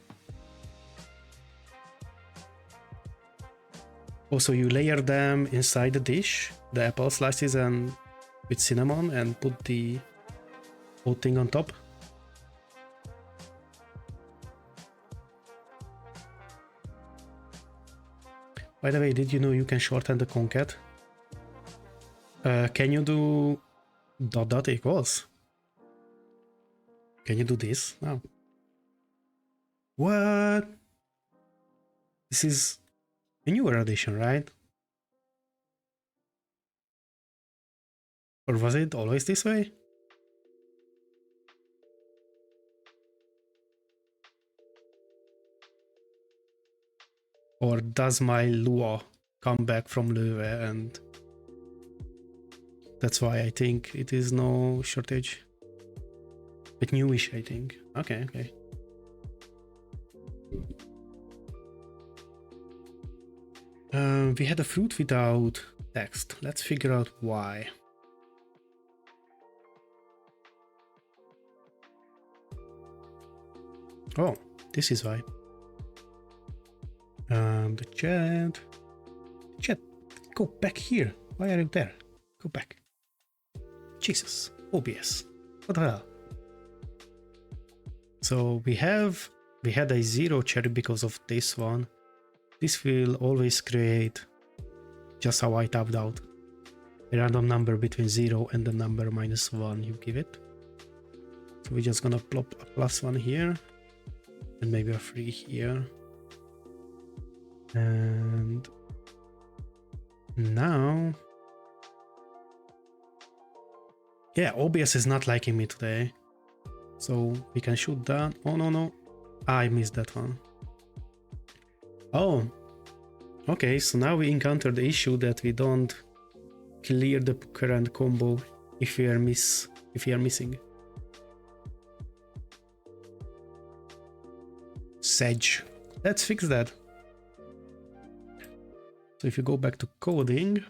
Also, you layer them inside the dish, the apple slices, and with cinnamon, and put the whole thing on top. By the way, did you know you can shorten the concat? Can you do ... equals? Can you do this now? What? This is a newer addition, right? Or was it always this way? Or does my Lua come back from Löwe, and that's why I think it is no shortage? But newish, I think. Okay, okay. We had a fruit without text. Let's figure out why. Oh, this is why. The chat Go back here. Why are you there? Go back. Jesus. OBS. What the hell? So we had a 0 cherry because of this one. This will always create, just how I tapped out, a random number between 0 and the number -1 you give it. So we're just gonna plop a +1 here and maybe a 3 here. And now, yeah, OBS is not liking me today. So we can shoot that. Oh no, I missed that one. Oh, okay, so now we encounter the issue that we don't clear the current combo if we are missing. Sedge. Let's fix that. So if you go back to coding,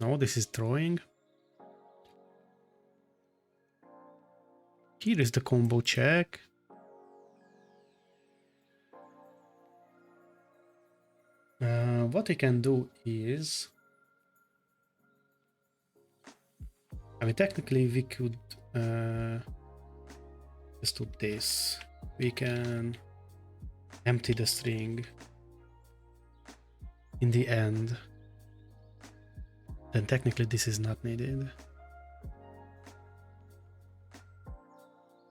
no, this is drawing. Here is the combo check. What we can do is, I mean, technically we could just do this. We can empty the string in the end. Then technically this is not needed.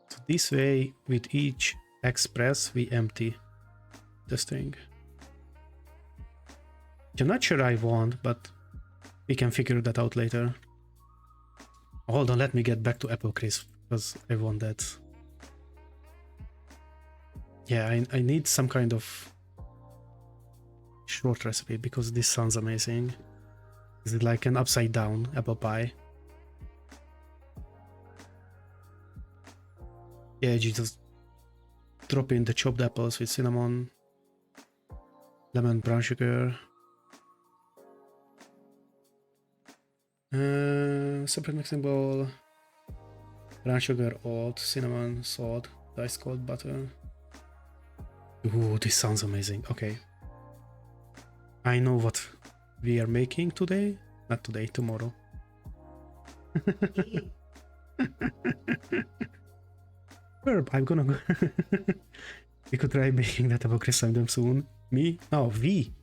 So this way, with each express, we empty the string. I'm not sure I want, but we can figure that out later. Hold on, let me get back to Apple Crisp, because I want that. Yeah, I need some kind of short recipe, because this sounds amazing. Is it like an upside down apple pie? Yeah, you just drop in the chopped apples with cinnamon, lemon, brown sugar. Separate mixing bowl, brown sugar, oat, cinnamon, salt, diced cold butter. Ooh, this sounds amazing. Okay. I know what we are making today. Not today, tomorrow. Verb, I'm gonna go. We could try making that apple crisp sometime soon. Me? No, we.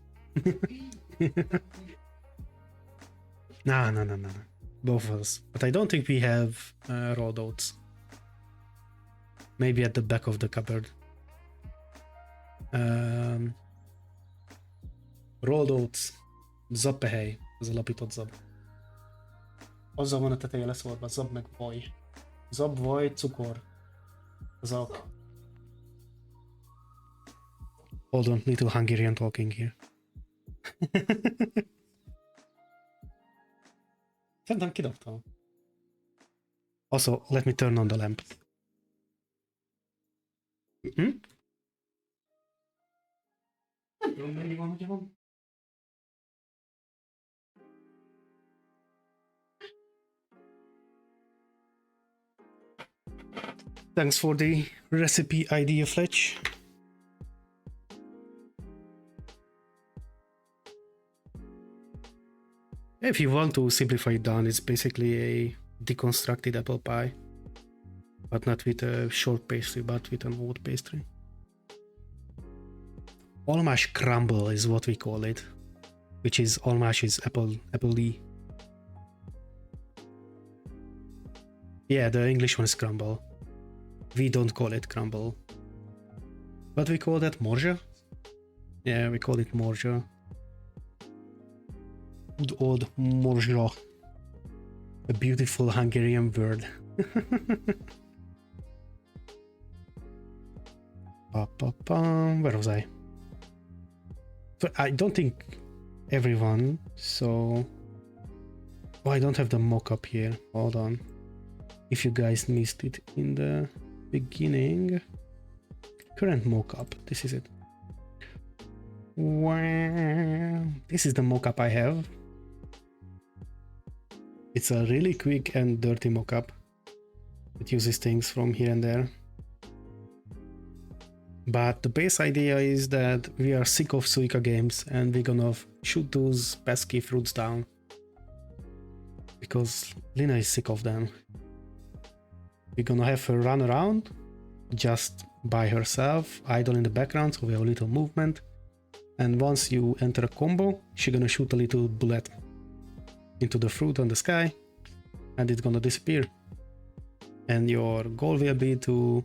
No. Both of us. But I don't think we have rolled oats. Maybe at the back of the cupboard. Rolled oats. Zappehely. Ez a lapított zab. Azzal van a teteje leszorva, zab meg vaj. Zab, vaj, cukor. Zak. Hold on, little Hungarian talking here. Szerintem kidobtam. Also, let me turn on the lamp. Nem tudom, mennyi van, hogyha van. Thanks for the recipe idea, Fletch. If you want to simplify it down, it's basically a deconstructed apple pie, but not with a short pastry, but with an oat pastry. Almash crumble is what we call it, which is almash is apple-y. Yeah, the English one is crumble. We don't call it crumble, but we call that morja. Yeah, we call it morja. Good old morzsa. A beautiful Hungarian word. Where was I? So I don't think everyone, so... Oh, I don't have the mock-up here. Hold on. If you guys missed it in the beginning. Current mock-up. This is it. Wow. This is the mock-up I have. It's a really quick and dirty mockup. It uses things from here and there. But the base idea is that we are sick of Suika games and we're gonna shoot those pesky fruits down. Because Lina is sick of them. We're gonna have her run around just by herself, idle in the background, so we have a little movement. And once you enter a combo, she's gonna shoot a little bullet into the fruit on the sky and it's gonna disappear. And your goal will be to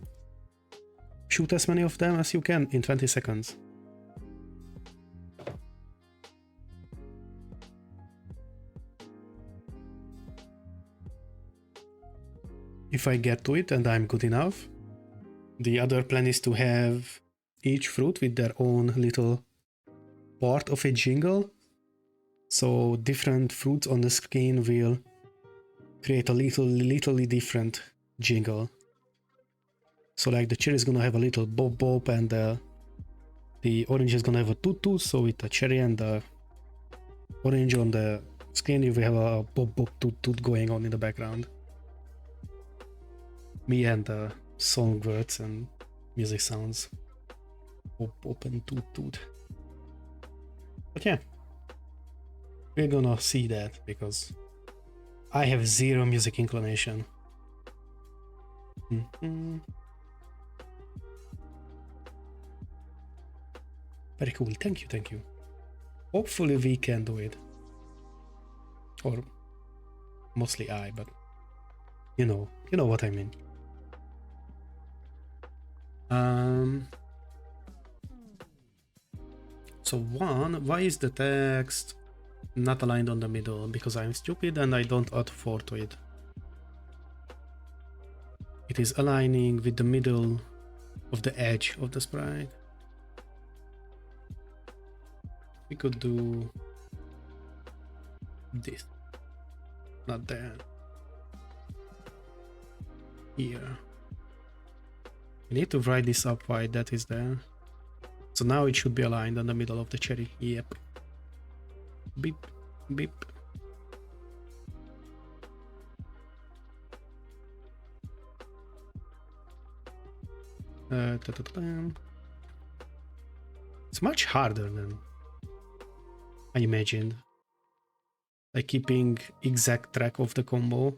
shoot as many of them as you can in 20 seconds. If I get to it and I'm good enough, the other plan is to have each fruit with their own little part of a jingle. So different fruits on the screen will create a little different jingle. So like the cherry is gonna have a little bob bob and the orange is gonna have a toot toot. So with the cherry and the orange on the screen, you will have a bob bob toot toot going on in the background. Me and the song words and music sounds. Bob bob and toot toot. But yeah, we're gonna see that because I have zero music inclination. Very cool, thank you. Hopefully we can do it. Or mostly I, but you know what I mean. So why is the text not aligned on the middle? Because I'm stupid and I don't add 4 to it. It is aligning with the middle of the edge of the sprite. We could do this. Not there. Here. I need to write this up why that is there. So now it should be aligned on the middle of the cherry. Yep. Beep, beep. It's much harder than I imagined. Like keeping exact track of the combo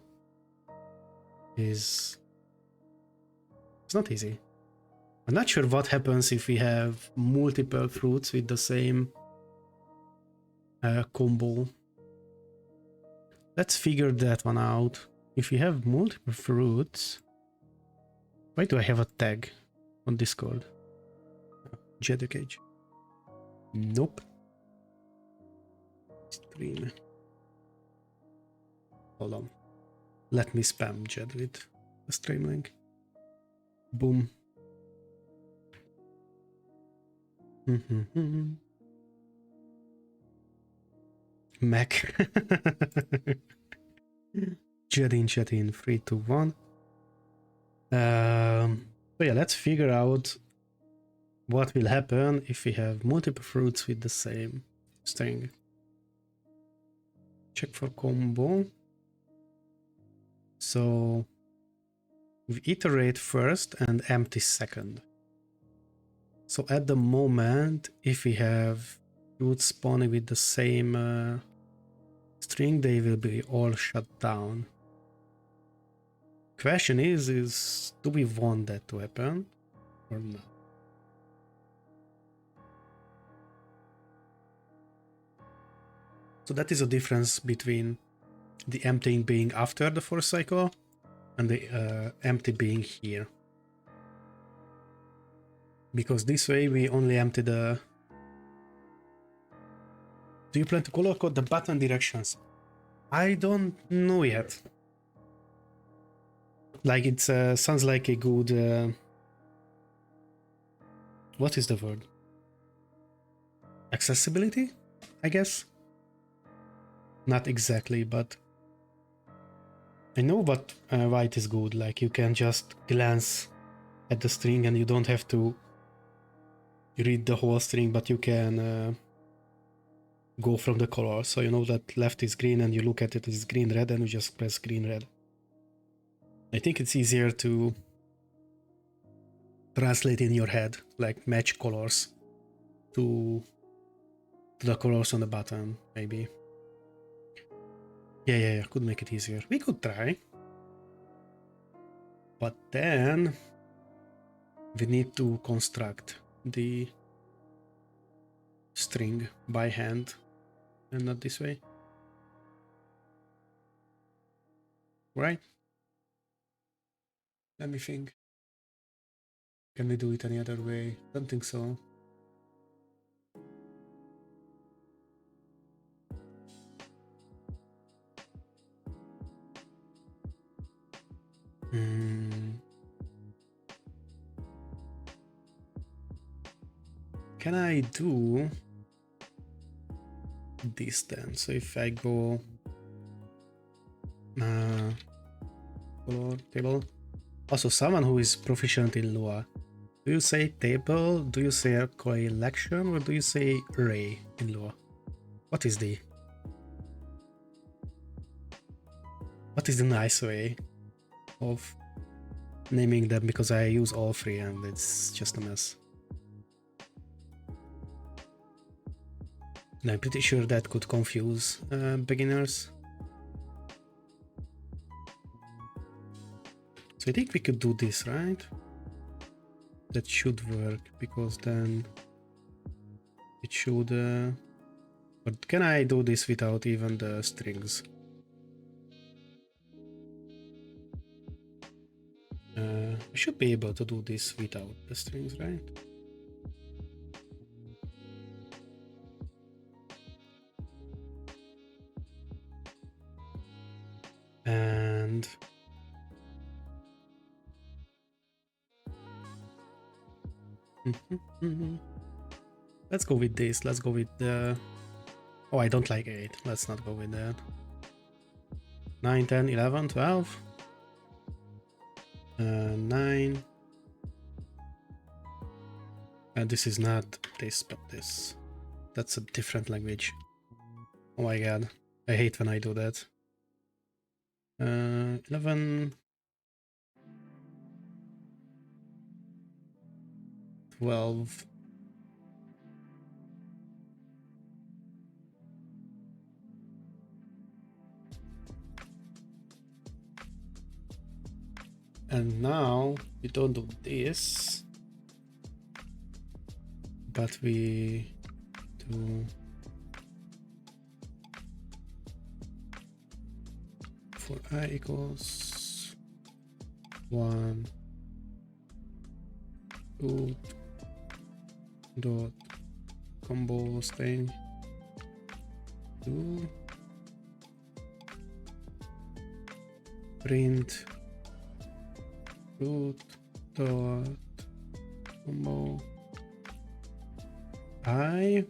it's not easy. I'm not sure what happens if we have multiple fruits with the same combo. Let's figure that one out. If we have multiple fruits, why do I have a tag on Discord? Jedi Cage. Nope. Stream. Hold on. Let me spam Jed with the stream link. Boom. Mac. Chat in 3, 2, 1. So yeah, let's figure out what will happen if we have multiple fruits with the same string. Check for combo. So we iterate first and empty second. So at the moment, if we have fruits spawning with the same string, they will be all shut down. Question is do we want that to happen or not? So that is a difference between the emptying being after the first cycle and the empty being here. Because this way we only empty the... Do you plan to color code the button directions? I don't know yet. Like it sounds like a good... what is the word? Accessibility, I guess? Not exactly, but I know why it is good. Like you can just glance at the string and you don't have to read the whole string, but you can go from the color. So you know that left is green and you look at it as green red and you just press green red. I think it's easier to translate in your head, like match colors to the colors on the button, maybe. Yeah, could make it easier. We could try. But then we need to construct the string by hand and not this way. Right? Let me think. Can we do it any other way? Don't think so. Can I do this then? So if I go color table. Also, someone who is proficient in Lua. Do you say table? Do you say a collection? Or do you say array in Lua? What is the nice way of naming them? Because I use all three and it's just a mess. And I'm pretty sure that could confuse beginners. So I think we could do this, right? That should work, because then it should... but can I do this without even the strings? I should be able to do this without the strings, right? And let's go with this. Let's go with the... Oh, I don't like 8. Let's not go with that. 9, 10, 11, 12. 9. And this is not this, but this. That's a different language. Oh my god. I hate when I do that. 11. 12. And now we don't do this, but we do for I equals 1 2 dot combo string 2 print root dot combo I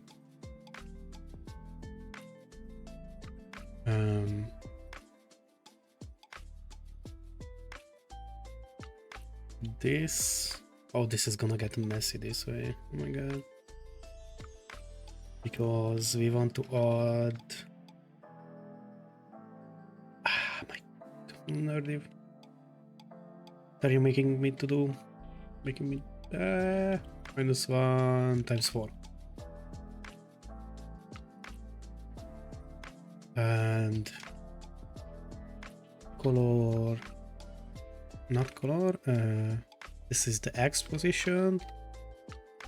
this. Oh, this is gonna get messy this way. Oh my god. Because we want to add... my nerdy. What are you making me to do? Making me... -1 times 4. And... color... not color. This is the X position.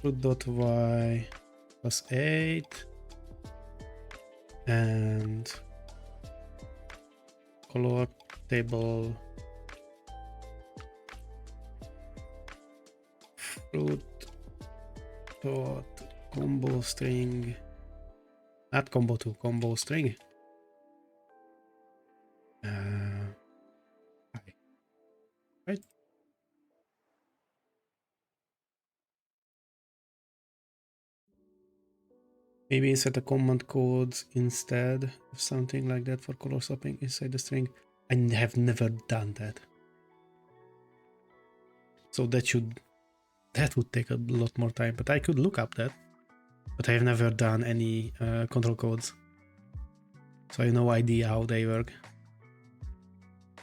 Root dot Y plus 8. And... color table... fruit dot combo string, not combo 2, combo string. Right. Maybe insert a command code instead of something like that for color swapping inside the string. I have never done that. So that would take a lot more time, but I could look up that. But I have never done any control codes. So I have no idea how they work.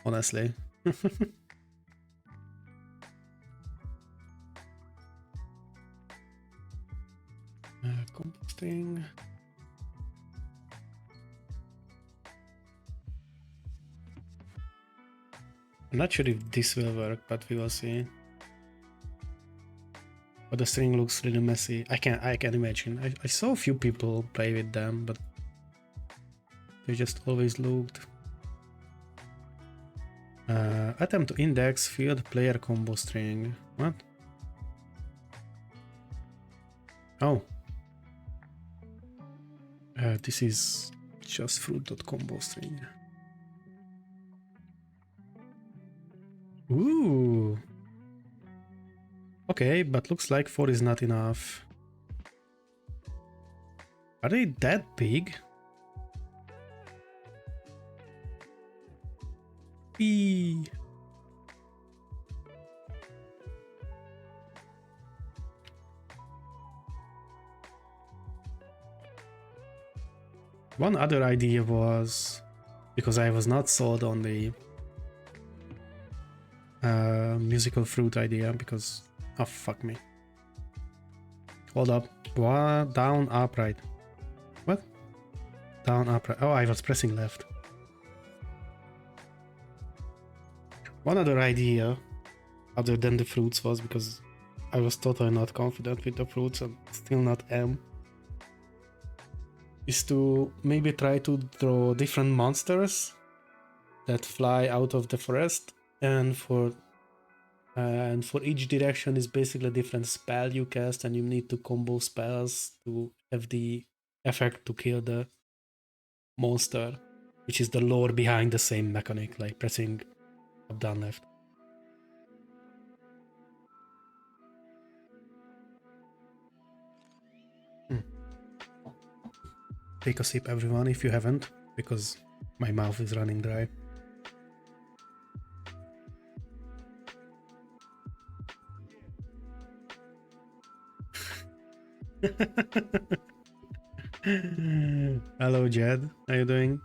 Honestly. string. I'm not sure if this will work, but we will see. But the string looks really messy. I can imagine. I saw a few people play with them, but they just always looked. Attempt to index field player combo string. What? Oh. This is just fruit.combo string. Ooh. Okay, but looks like 4 is not enough. Are they that big? Eee. One other idea was, because I was not sold on the musical fruit idea, because oh fuck me. Hold up. What? Down, up, right. What? Down, up, right. Oh, I was pressing left. One other idea other than the fruits was, because I was totally not confident with the fruits and still not am, is to maybe try to draw different monsters that fly out of the forest, and for each direction is basically a different spell you cast, and you need to combo spells to have the effect to kill the monster, which is the lore behind the same mechanic, like pressing up, down, left. Take a sip, everyone, if you haven't, because my mouth is running dry. Hello, Jed. How you doing?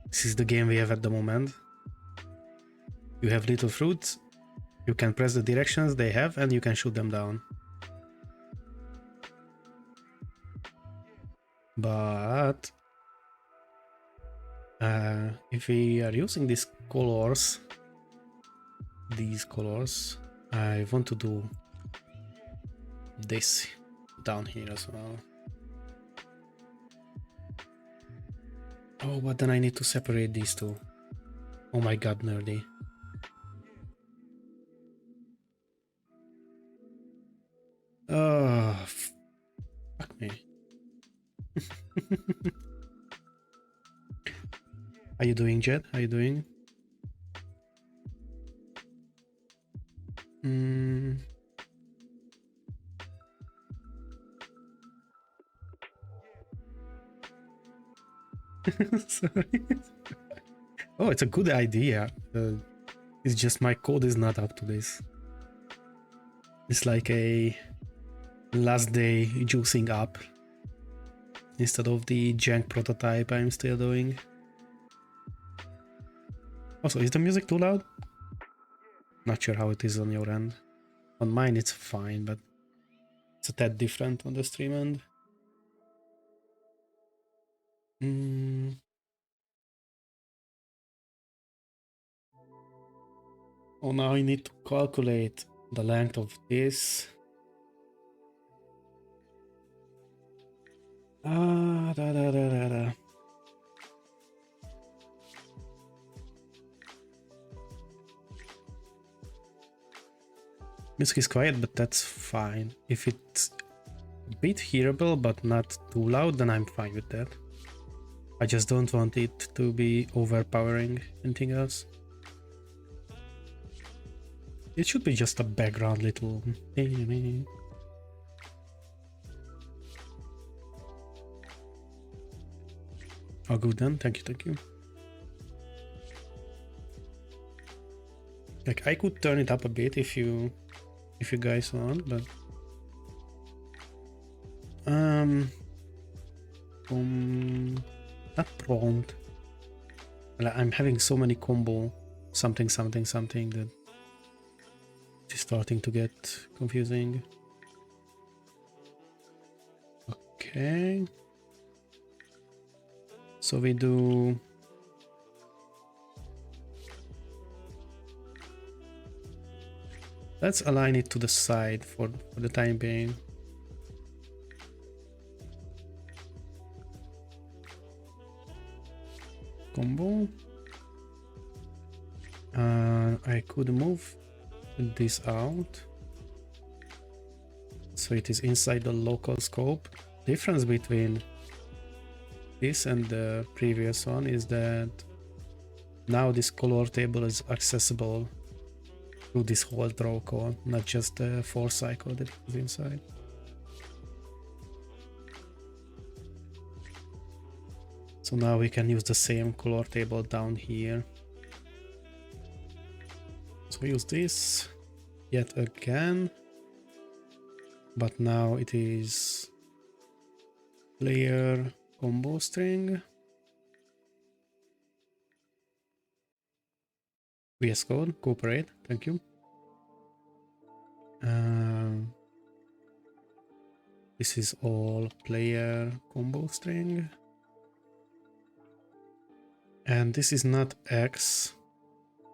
This is the game we have at the moment. You have little fruits. You can press the directions they have, and you can shoot them down. But if we are using these colors, I want to do this down here as well. Oh, but then I need to separate these two. Oh my god, nerdy. Oh, fuck me. How you doing, Jed? How you doing? Sorry. Oh, it's a good idea. It's just my code is not up to this. It's like a last day juicing up instead of the jank prototype I'm still doing. Also, is the music too loud? Not sure how it is on your end. On mine it's fine, but it's a tad different on the stream end. Oh, now I need to calculate the length of this. Music is quiet, but that's fine. If it's a bit hearable but not too loud, then I'm fine with that. I just don't want it to be overpowering anything else. It should be just a background little... Oh, good then. Thank you. Like, I could turn it up a bit if you guys want, but not prompt. I'm having so many combo something that it's starting to get confusing. Okay. So we do... Let's align it to the side for the time being. Combo. I could move this out. So it is inside the local scope. Difference between this and the previous one is that now this color table is accessible through this whole draw code, not just the 4 cycle that is inside. So now we can use the same color table down here. So we use this yet again, but now it is player combo string. VS Code, cooperate, thank you. This is all player combo string. And this is not X,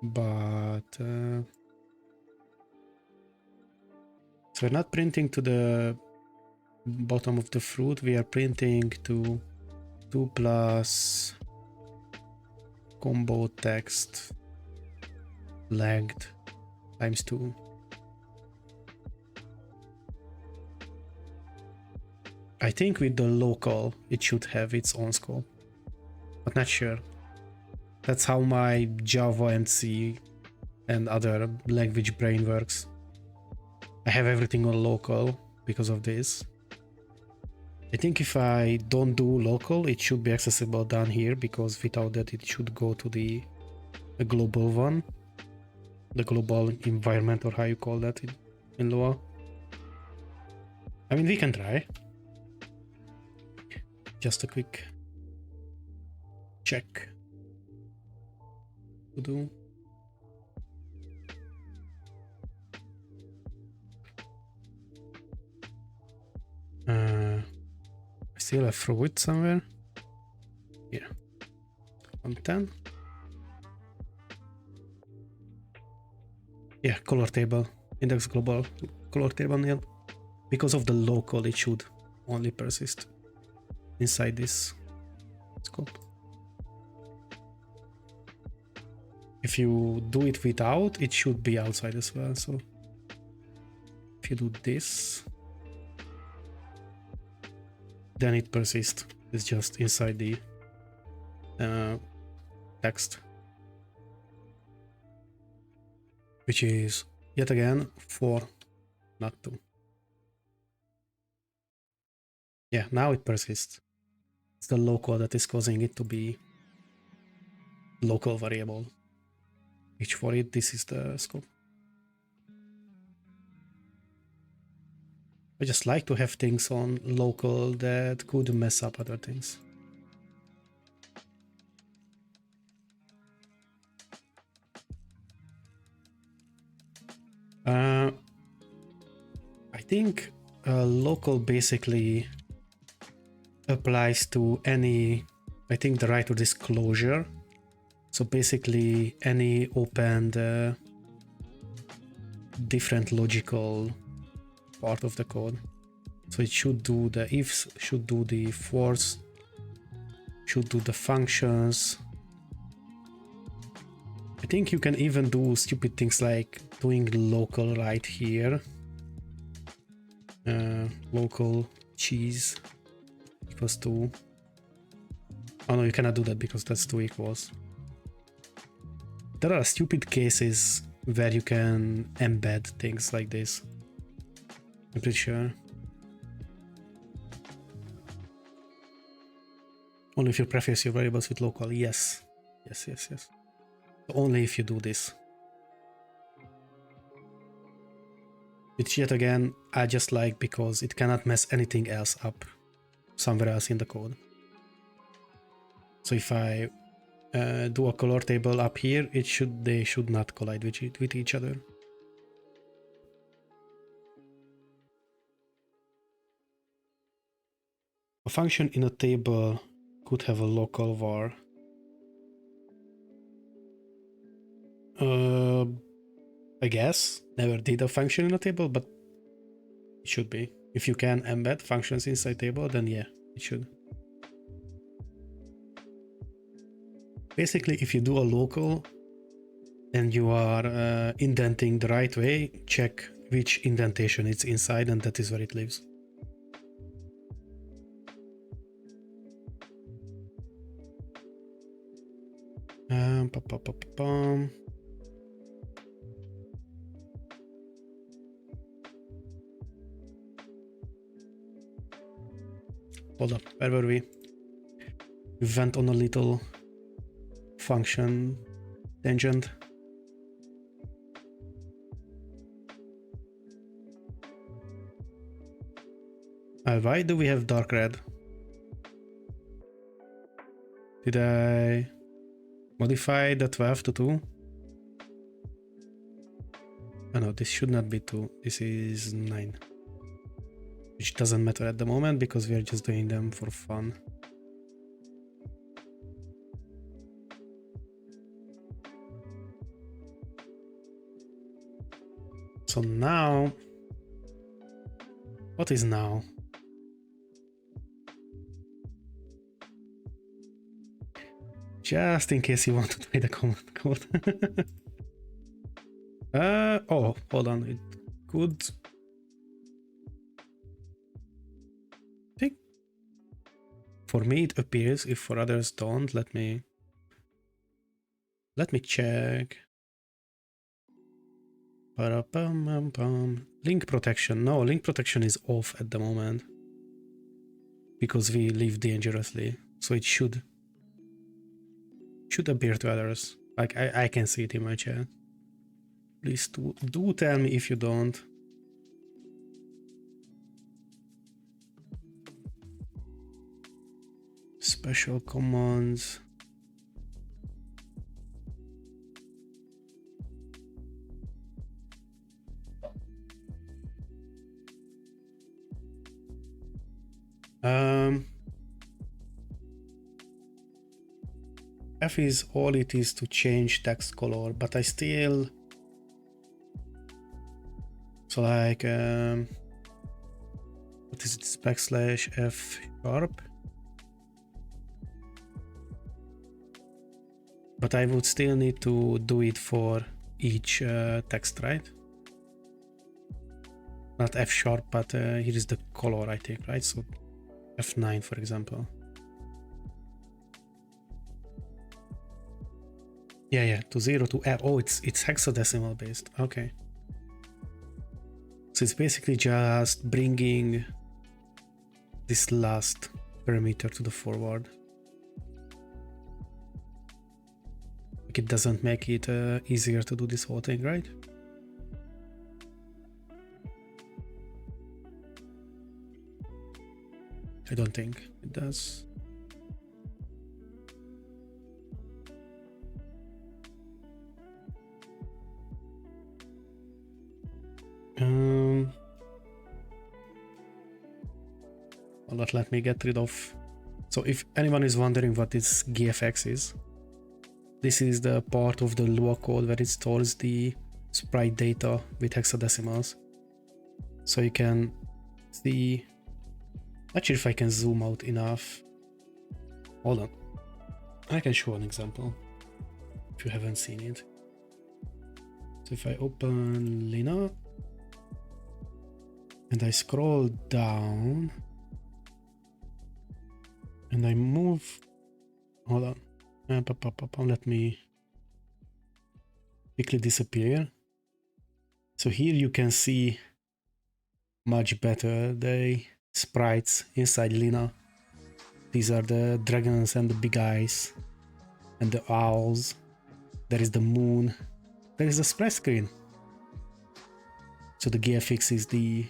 but so we're not printing to the bottom of the fruit, we are printing to 2 plus combo text length times 2. I think with the local it should have its own scope, but not sure. That's how my Java and C and other language brain works. I have everything on local because of this. I think if I don't do local, it should be accessible down here, because without that it should go to the global one. The global environment, or how you call that in Lua. I mean, we can try. Just a quick check to do. I still have fruit somewhere. Here. 110. Yeah, color table. Index global color table nil. Because of the local, it should only persist inside this scope. If you do it without, it should be outside as well. So if you do this, then it persists. It's just inside the text, which is yet again 4, not 2. Yeah, now it persists. It's the local that is causing it to be local variable, which for it, this is the scope. I just like to have things on local that could mess up other things. I think local basically applies to any, I think the right to disclosure. So basically any opened different logical part of the code. So it should do the ifs, should do the fors, should do the functions. I think you can even do stupid things like doing local right here. Local cheese equals 2. Oh no, you cannot do that because that's 2 equals. There are stupid cases where you can embed things like this. I'm pretty sure. Only if you preface your variables with local. Yes. Yes. Only if you do this. Which yet again, I just like because it cannot mess anything else up somewhere else in the code. So if I do a color table up here, they should not collide with each other. A function in a table could have a local var. I guess. Never did a function in a table, but it should be. If you can embed functions inside table, then yeah, it should. Basically, if you do a local and you are indenting the right way, check which indentation it's inside, and that is where it lives. Hold up, where were we? We went on a little function tangent. Why do we have dark red? Did I modify the 12 to 2? Oh no, this should not be 2. This is 9. Which doesn't matter at the moment because we are just doing them for fun. So now, what is now? Just in case you want to try the command code. Oh, hold on. It could. I think for me it appears. If for others don't, let me check. Link protection. No, link protection is off at the moment because we live dangerously. So it should appear to others. Like I can see it in my chat. Please do tell me if you don't. Special commands. F is all it is to change text color, but I still so like what is it, \F sharp, but I would still need to do it for each text, right? Not F sharp, but here is the color I think, right? So F9 for example. Yeah, to 0 to F. Oh, it's hexadecimal based. Okay. So it's basically just bringing this last parameter to the forward. Like it doesn't make it easier to do this whole thing, right? I don't think it does. But let me get rid of. So if anyone is wondering what this GFX is, this is the part of the Lua code where it stores the sprite data with hexadecimals. So you can see. Not sure if I can zoom out enough. Hold on. I can show an example if you haven't seen it. So if I open Lina and I scroll down and I move, hold on, let me quickly disappear. So here you can see much better the sprites inside Lina. These are the dragons and the big eyes and the owls. There is the moon. There is a splash screen. So the GFX is the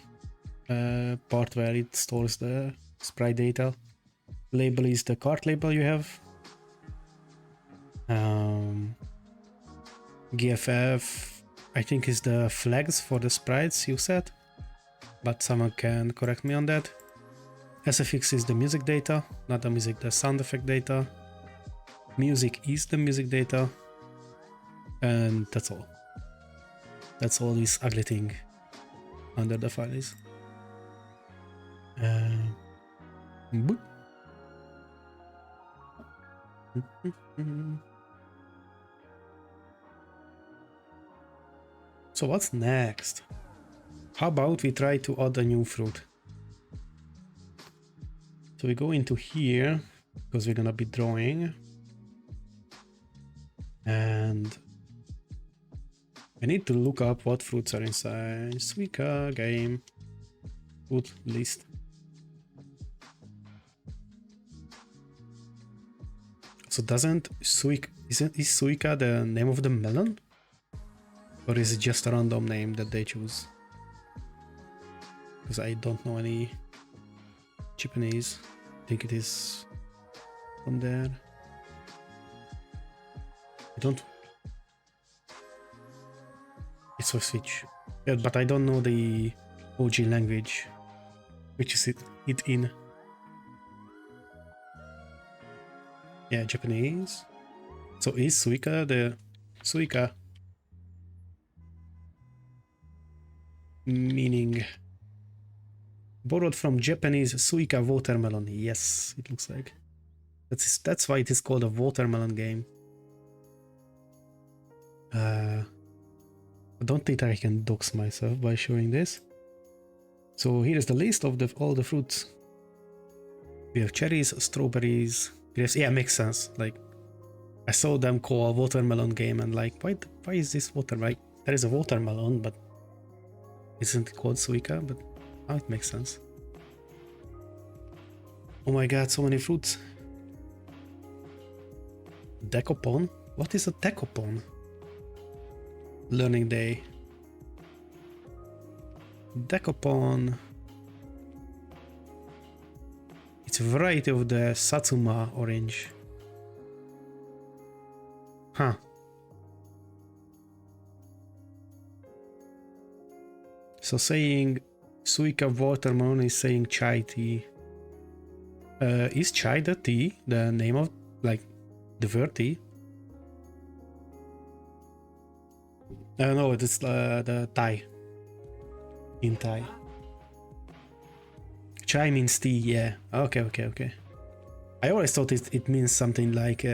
part where it stores the sprite data. Label is the cart label you have. GFF I think is the flags for the sprites you set, but someone can correct me on that. SFX is the music data, not the music, the sound effect data. Music is the music data. And that's all. That's all this ugly thing under the file is. Boop. So what's next? How about we try to add a new fruit? So we go into here because we're gonna be drawing, and I need to look up what fruits are inside. Suika game fruit list. So doesn't Suika, is Suika the name of the melon? Or is it just a random name that they choose? Because I don't know any Japanese. I think it is from there. I don't. It's for Switch. Yeah, but I don't know the OG language. Which is it in? Yeah, Japanese. So is Suika the Suika? Meaning borrowed from Japanese Suika watermelon. Yes, it looks like. That's why it is called a watermelon game. I don't think I can dox myself by showing this. So here is the list of all the fruits. We have cherries, strawberries, grapes. Yeah, makes sense. Like, I saw them call a watermelon game and like, why is this watermelon? Like, there is a watermelon, but isn't it called Suika? But now it makes sense. Oh my god, so many fruits. Decopon? What is a decopon? Learning day. Decopon. It's a variety of the Satsuma orange. Huh. So saying Suika watermelon is saying chai tea. Is chai the tea? The name of, like, the word tea? No, it is the Thai. In Thai. Chai means tea, yeah. Okay. I always thought it means something like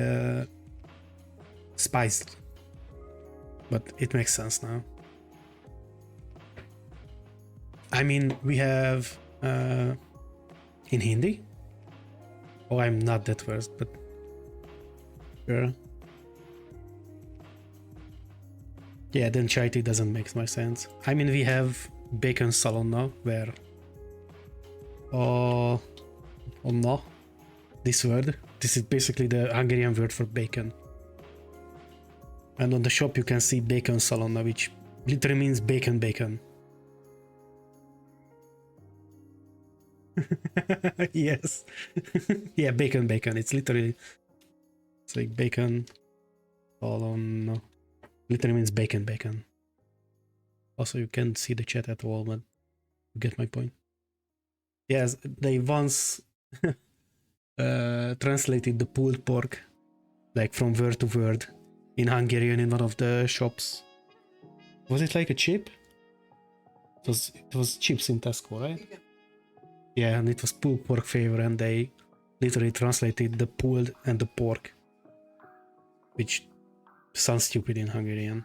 spiced. But it makes sense now. I mean, we have in Hindi. Oh, I'm not that versed, but sure. Yeah, then chai tea doesn't make much sense. I mean, we have bacon salon now, where oh no, this word. This is basically the Hungarian word for bacon. And on the shop you can see bacon salon, which literally means bacon. Yes. Yeah, bacon. It's literally, it's like bacon salon. Literally means bacon. Also, you can't see the chat at all, but you get my point. Yes, they once translated the pulled pork, like from word to word, in Hungarian in one of the shops. Was it like a chip? It was chips in Tesco, right? Yeah, and it was pulled pork flavor, and they literally translated the pulled and the pork, which sounds stupid in Hungarian.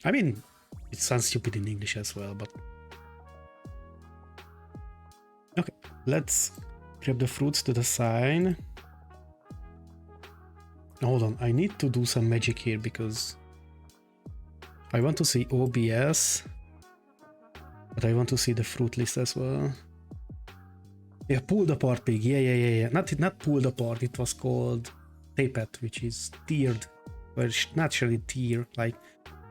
I mean, it sounds stupid in English as well, but... Okay, let's grab the fruits to the side. Hold on, I need to do some magic here because I want to see OBS, but I want to see the fruit list as well. Yeah, pulled apart pig. Yeah. Not pulled apart. It was called tapet, which is tiered, well, naturally tear, like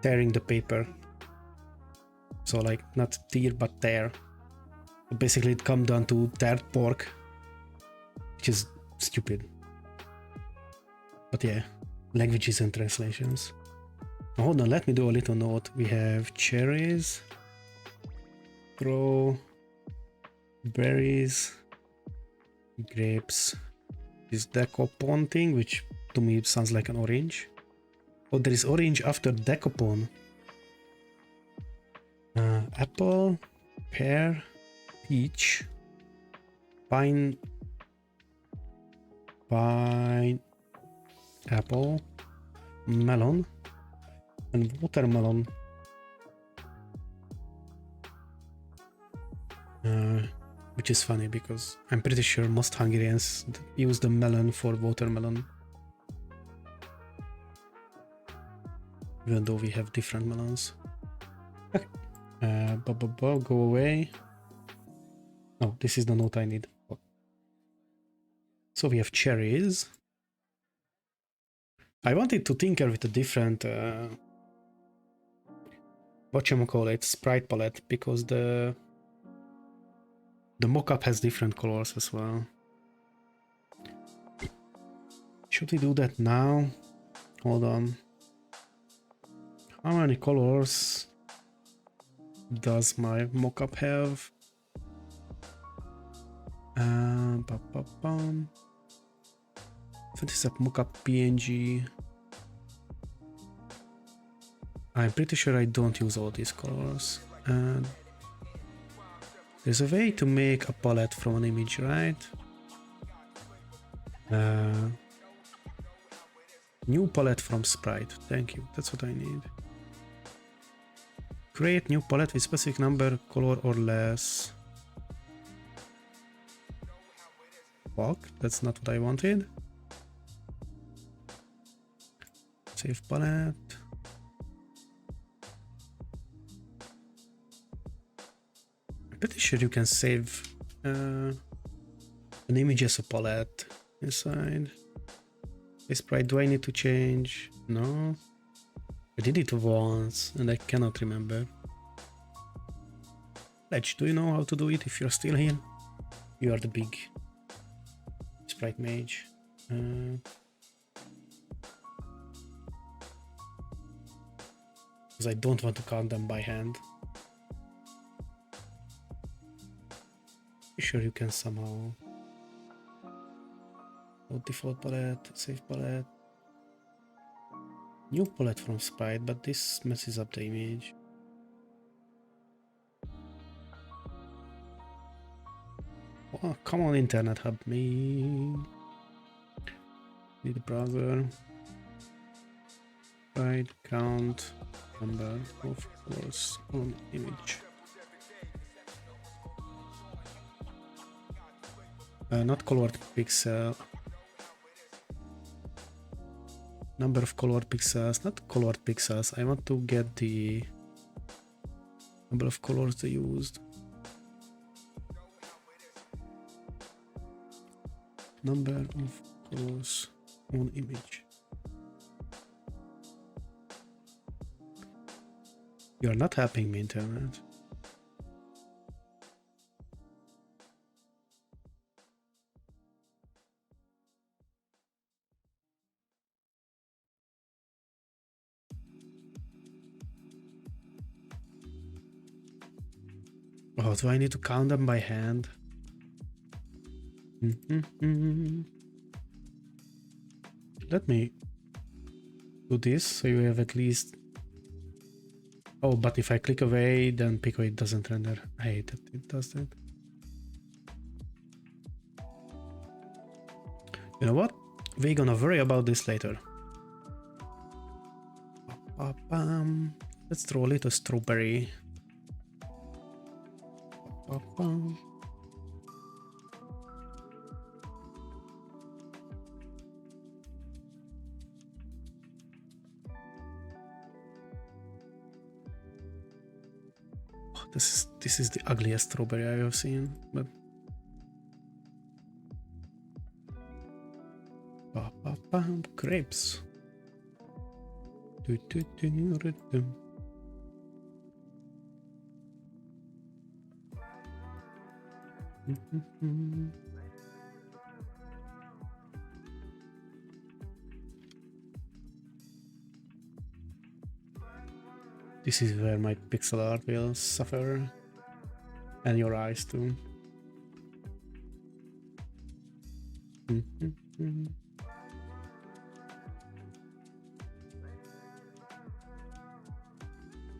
tearing the paper. So like not tear but tear. Basically, it comes down to teared pork, which is stupid. But yeah, languages and translations. Now, hold on, let me do a little note. We have cherries, grow, berries, grapes, this decopon thing, which to me sounds like an orange. Oh, there is orange after decopon. Apple, pear, peach, pine, apple, melon, and watermelon. Which is funny because I'm pretty sure most Hungarians use the melon for watermelon. Even though we have different melons. Okay. Go away. Oh, this is the note I need. So we have cherries. I wanted to tinker with a different whatchamacallit, sprite palette, because the mockup has different colors as well. Should we do that now? Hold on. How many colors does my mockup have? Photoshop mockup PNG. I'm pretty sure I don't use all these colors. There's a way to make a palette from an image, right? New palette from sprite. Thank you. That's what I need. Create new palette with specific number, color, or less. Fuck, that's not what I wanted. Save palette. I'm pretty sure you can save an image as a palette inside. This sprite, do I need to change? No. I did it once and I cannot remember. Ledge, do you know how to do it if you're still here? You are the big sprite mage. Because I don't want to count them by hand. Sure you can somehow. Oh, default palette, save palette. New palette from sprite, but this messes up the image. Oh, come on, internet, help me. Need a browser. Right, count number of colors on image. Not colored pixel. Number of colored pixels, not colored pixels. I want to get the number of colors they used. Number of colors on image. You are not helping me, internet. Oh, do I need to count them by hand? Let me do this so you have at least. Oh, but if I click away, then PICO-8 doesn't render. I hate that it does that. You know what? We're gonna worry about this later. Let's throw a little strawberry. This is the ugliest strawberry I have seen, but grapes. This is where my pixel art will suffer, and your eyes too. Do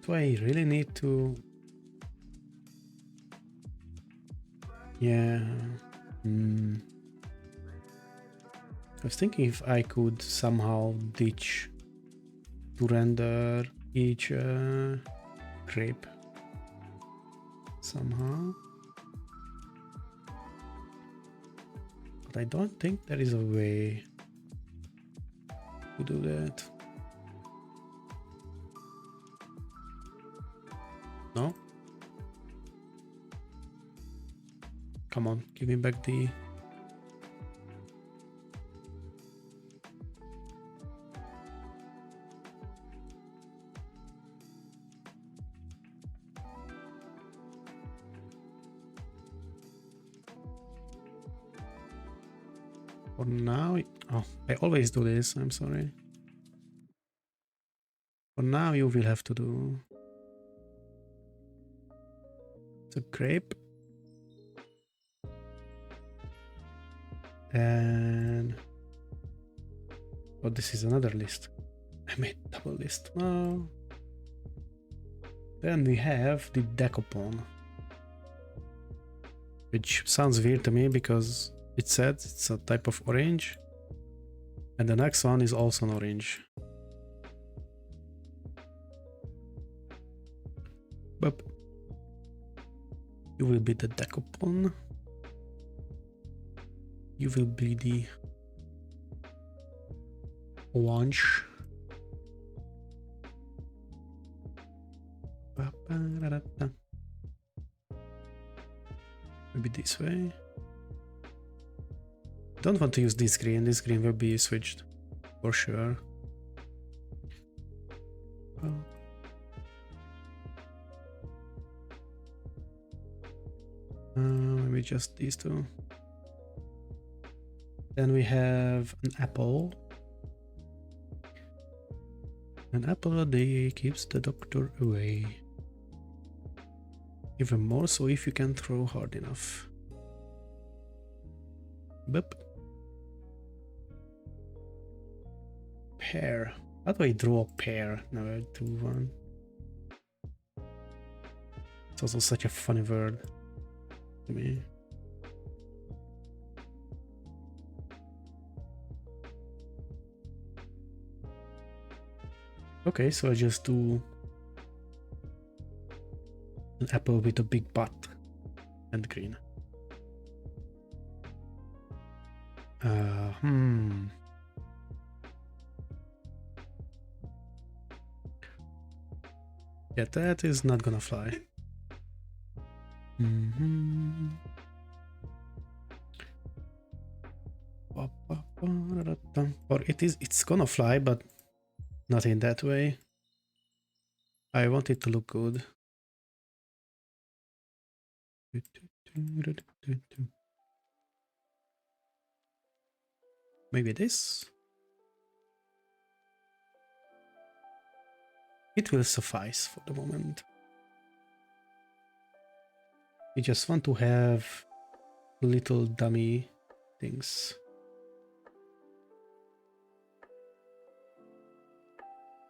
I really need to? Yeah. I was thinking if I could somehow ditch to render each grape somehow. But I don't think there is a way to do that. No? Come on, give me back the... For now... Oh, I always do this, I'm sorry. For now you will have to do... the grape. And... oh, this is another list. I made double list. No. Then we have the decopon, which sounds weird to me because it says it's a type of orange, and the next one is also an orange. But you will be the decopon. You will be the orange. Maybe this way. Don't want to use this green. This green will be switched for sure. Maybe just these two. Then we have an apple. An apple a day keeps the doctor away. Even more so if you can throw hard enough. Boop. Pear. How do I draw a pear? Never do one. It's also such a funny word to me. Okay, so I just do an apple with a big butt and green. Yeah, that is not gonna fly. Or it's gonna fly, but not in that way. I want it to look good. Maybe this. It will suffice for the moment. We just want to have little dummy things.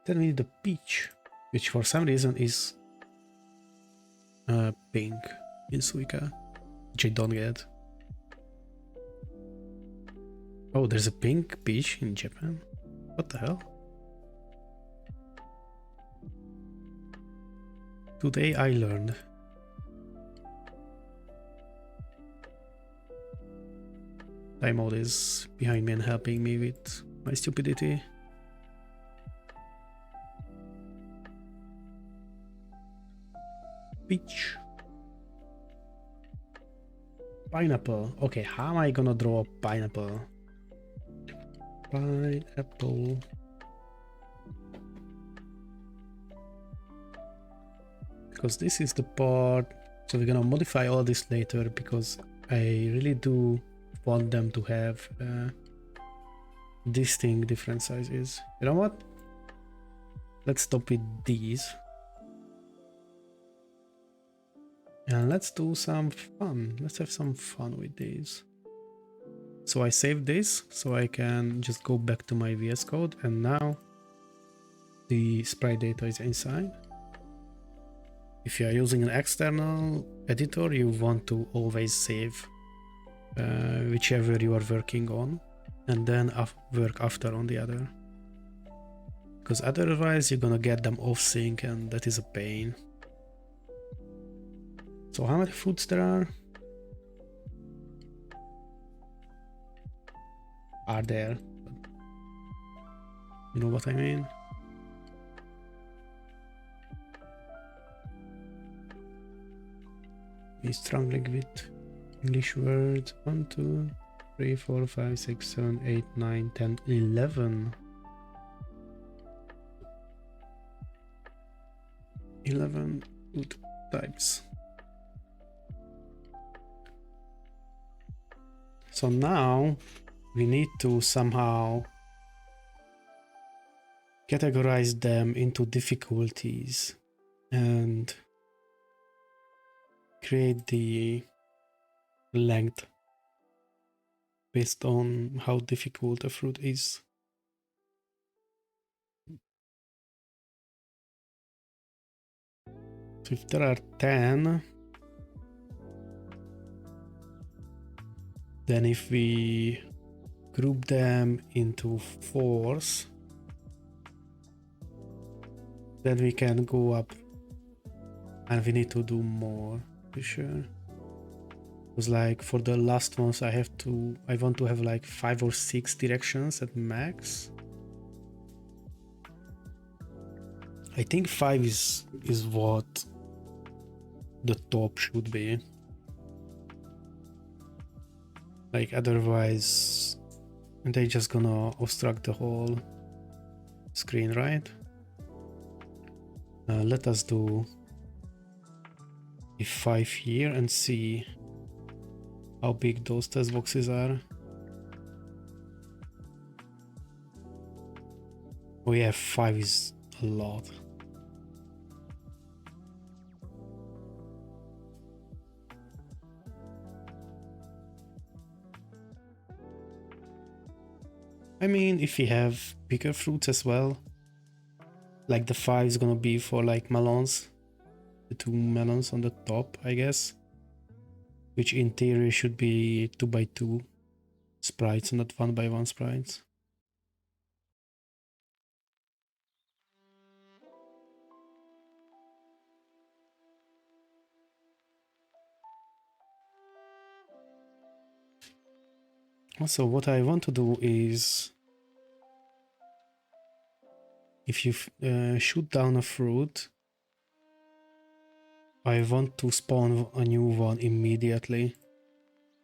Then we need the peach, which for some reason is pink in Suika, which I don't get. Oh, there's a pink peach in Japan? What the hell? Today I learned. Time mode is behind me and helping me with my stupidity. Peach. Pineapple. Okay, how am I gonna draw a pineapple? Pineapple. Because this is the part, so we're gonna modify all this later because I really do want them to have distinct different sizes. You know what? Let's stop with these. And let's do some fun. Let's have some fun with these. So I saved this so I can just go back to my VS Code, and now the sprite data is inside. If you are using an external editor, you want to always save whichever you are working on, and then work after on the other. Because otherwise you're gonna get them off sync, and that is a pain. So how many fruits there are there? You know what I mean? He's struggling with English words. 1, 2, 3, 4, 5, 6, 7, 8, 9, 10, 11. 11 food types. So now we need to somehow categorize them into difficulties and create the length based on how difficult a fruit is. So if there are 10, then if we group them into 4s, then we can go up, and we need to do more, for sure. Because like for the last ones I want to have like 5 or 6 directions at max. I think 5 is what the top should be. Like otherwise they're just gonna obstruct the whole screen, right? Let us do a 5 here and see how big those test boxes are. Oh yeah, 5 is a lot. I mean, if we have bigger fruits as well, like the 5 is gonna be for like melons, the 2 melons on the top, I guess, which in theory should be 2x2 sprites, not 1x1 sprites. Also, what I want to do is, if you shoot down a fruit, I want to spawn a new one immediately,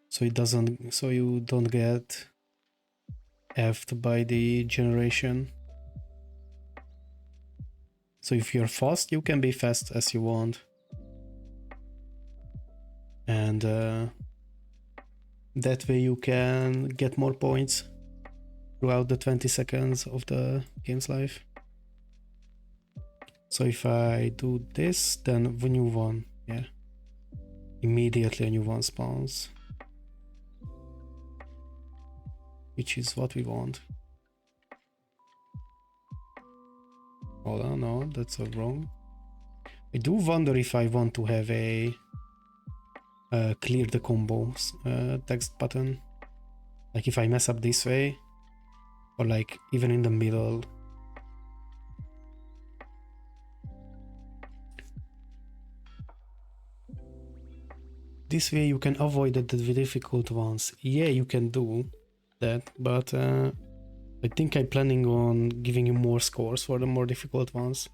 so you don't get effed by the generation. So if you're fast, you can be fast as you want, and that way you can get more points throughout the 20 seconds of the game's life. So if I do this, then a new one, yeah, immediately a new one spawns, which is what we want. Hold on, no, that's wrong. I do wonder if I want to have a clear the combos text button, like if I mess up this way, or like even in the middle. This way you can avoid the difficult ones. Yeah, you can do that, but I think I'm planning on giving you more scores for the more difficult ones.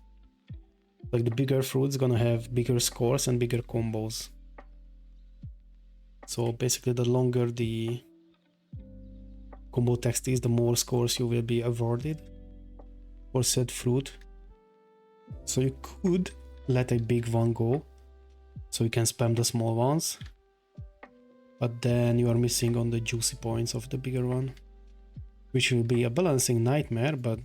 Like the bigger fruit's gonna have bigger scores and bigger combos. So basically the longer the combo text is, the more scores you will be awarded for said fruit. So you could let a big one go, so you can spam the small ones, but then you are missing on the juicy points of the bigger one, which will be a balancing nightmare, but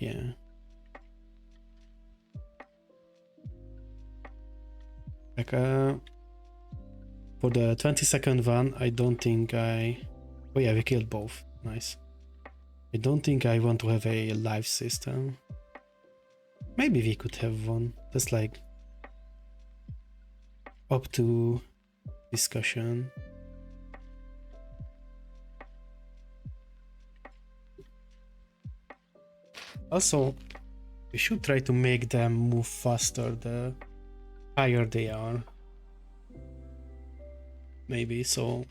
yeah. Like For the 20-second one, I don't think I... Oh yeah, we killed both. Nice. I don't think I want to have a live system. Maybe we could have one. That's like up to discussion. Also, we should try to make them move faster the higher they are. Maybe, so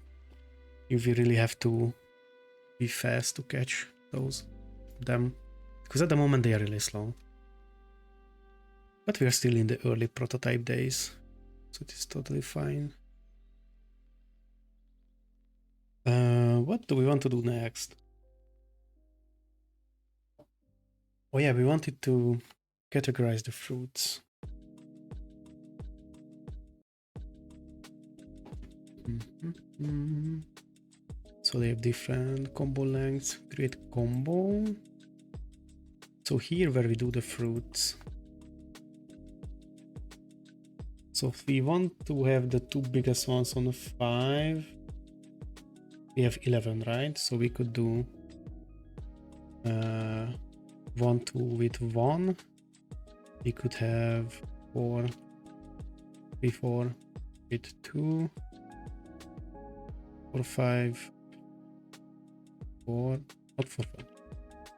if we really have to be fast to catch them. Because at the moment they are really slow. But we are still in the early prototype days, so it is totally fine. What do we want to do next? Oh yeah, we wanted to categorize the fruits. So they have different combo lengths. Create combo. So here where we do the fruits. So if we want to have the two biggest ones on the 5, we have 11, right? So we could do 1, 2 with 1. We could have 4, 3, 4 with 2. 4, 5, 4, not 4, 5.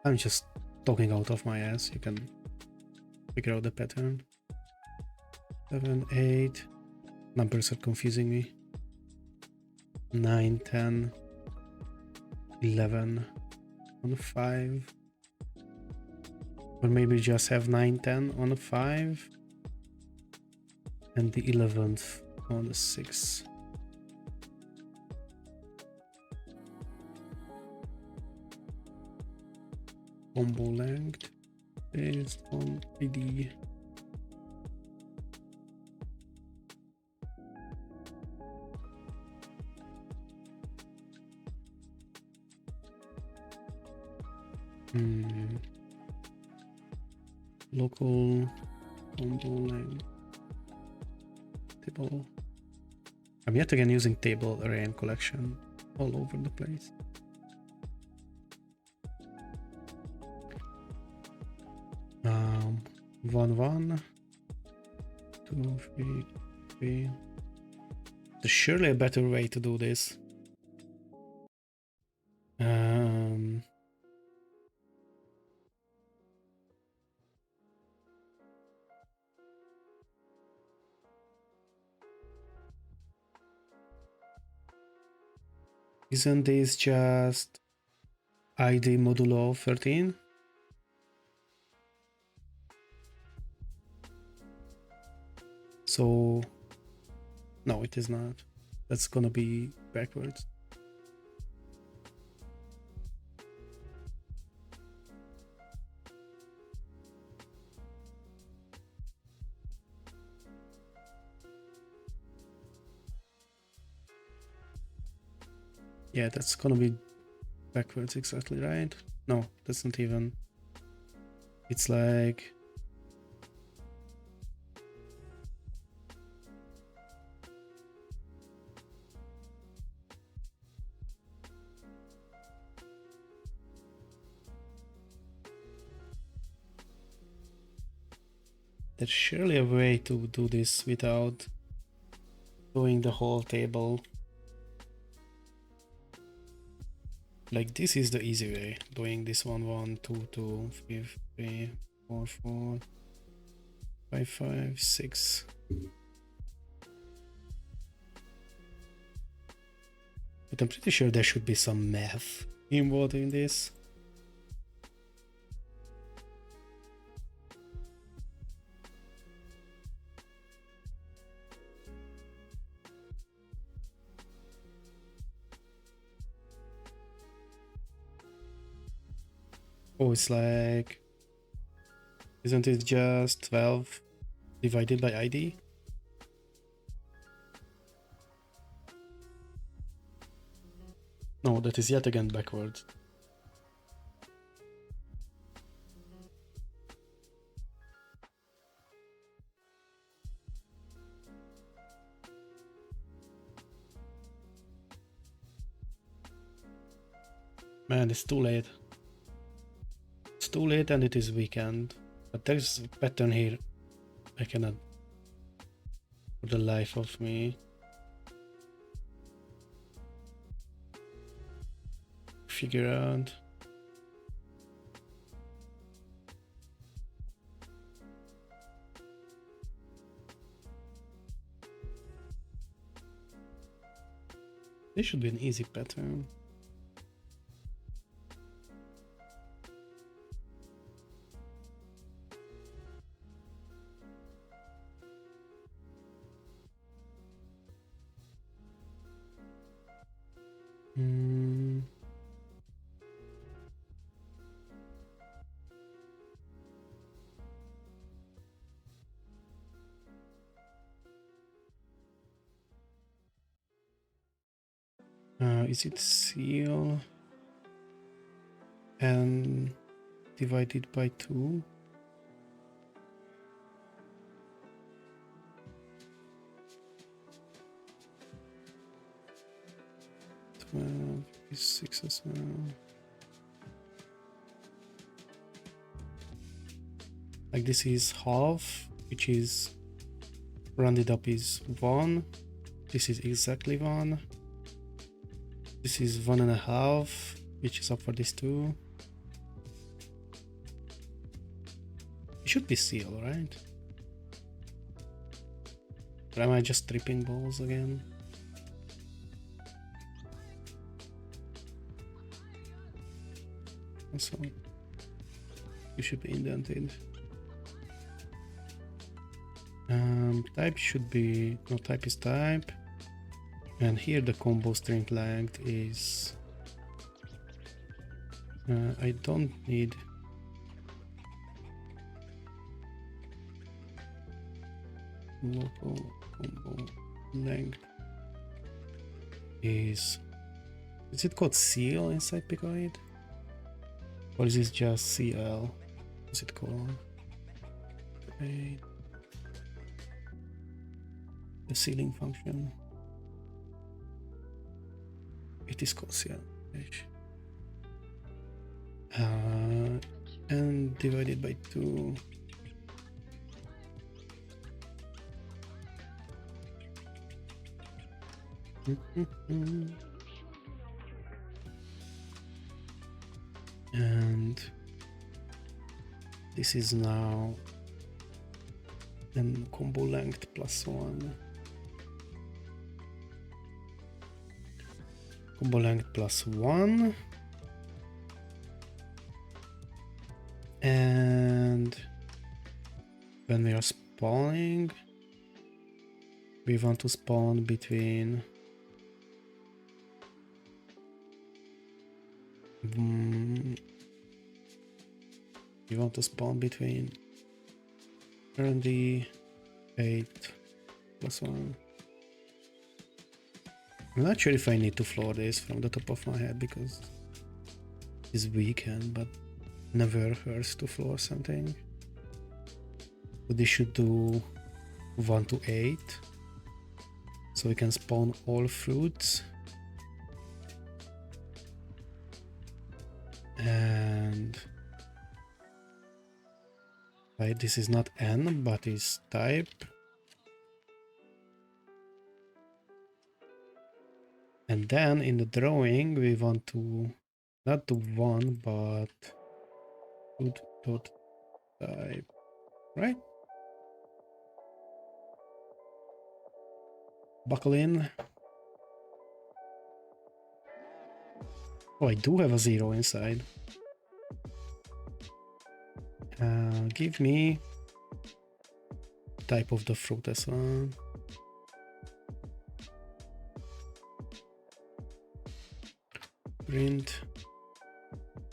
I'm just talking out of my ass. You can figure out the pattern. 7, 8. Numbers are confusing me. 9, 10, 11 on 5. Or maybe just have 9, 10 on 5. And the 11th on the 6. Combo length based on ID. Local combo length table. I'm yet again using table, array, and collection all over the place. One, 1, 2, 3, 3. There's surely a better way to do this. Isn't this just ID modulo 13? So, no, it is not. That's gonna be backwards. Yeah, that's gonna be backwards exactly, right? No, that's not even. It's like... There's surely a way to do this without doing the whole table. Like, this is the easy way, doing this 1, 1, 2, 2, 3, 3, 4, 4, 5, 5, 6. But I'm pretty sure there should be some math involved in this. Oh, it's like... Isn't it just 12 divided by ID? No, that is yet again backwards. Man, it's too late. It's too late and it is weekend. But there's a pattern here. I cannot, for the life of me, figure out. This should be an easy pattern. Is it seal and divided by 2? Is 6 as well. Like this is half, which is rounded up is 1. This is exactly 1. This is 1.5, which is up for this 2. It should be seal, right? Or am I just tripping balls again? Also, you should be indented. Type should be, no, type is type. And here the combo string length is, I don't need local combo length is it called CL inside PICO-8? Or is this just CL? What's it called? 8. The ceiling function. It is called CL. And divided by 2. And this is now then combo length plus 1. Combo length plus 1. And when we are spawning, we want to spawn between we want to spawn between R&D 8 plus 1. I'm not sure if I need to floor this from the top of my head because it's weekend, but never hurts to floor something. So this should do 1 to 8. So we can spawn all fruits. And right, this is not N, but is type. And then in the drawing, we want to not do 1, but fruit dot type, right? Buckle in. Oh, I do have a 0 inside. Give me type of the fruit as well. Print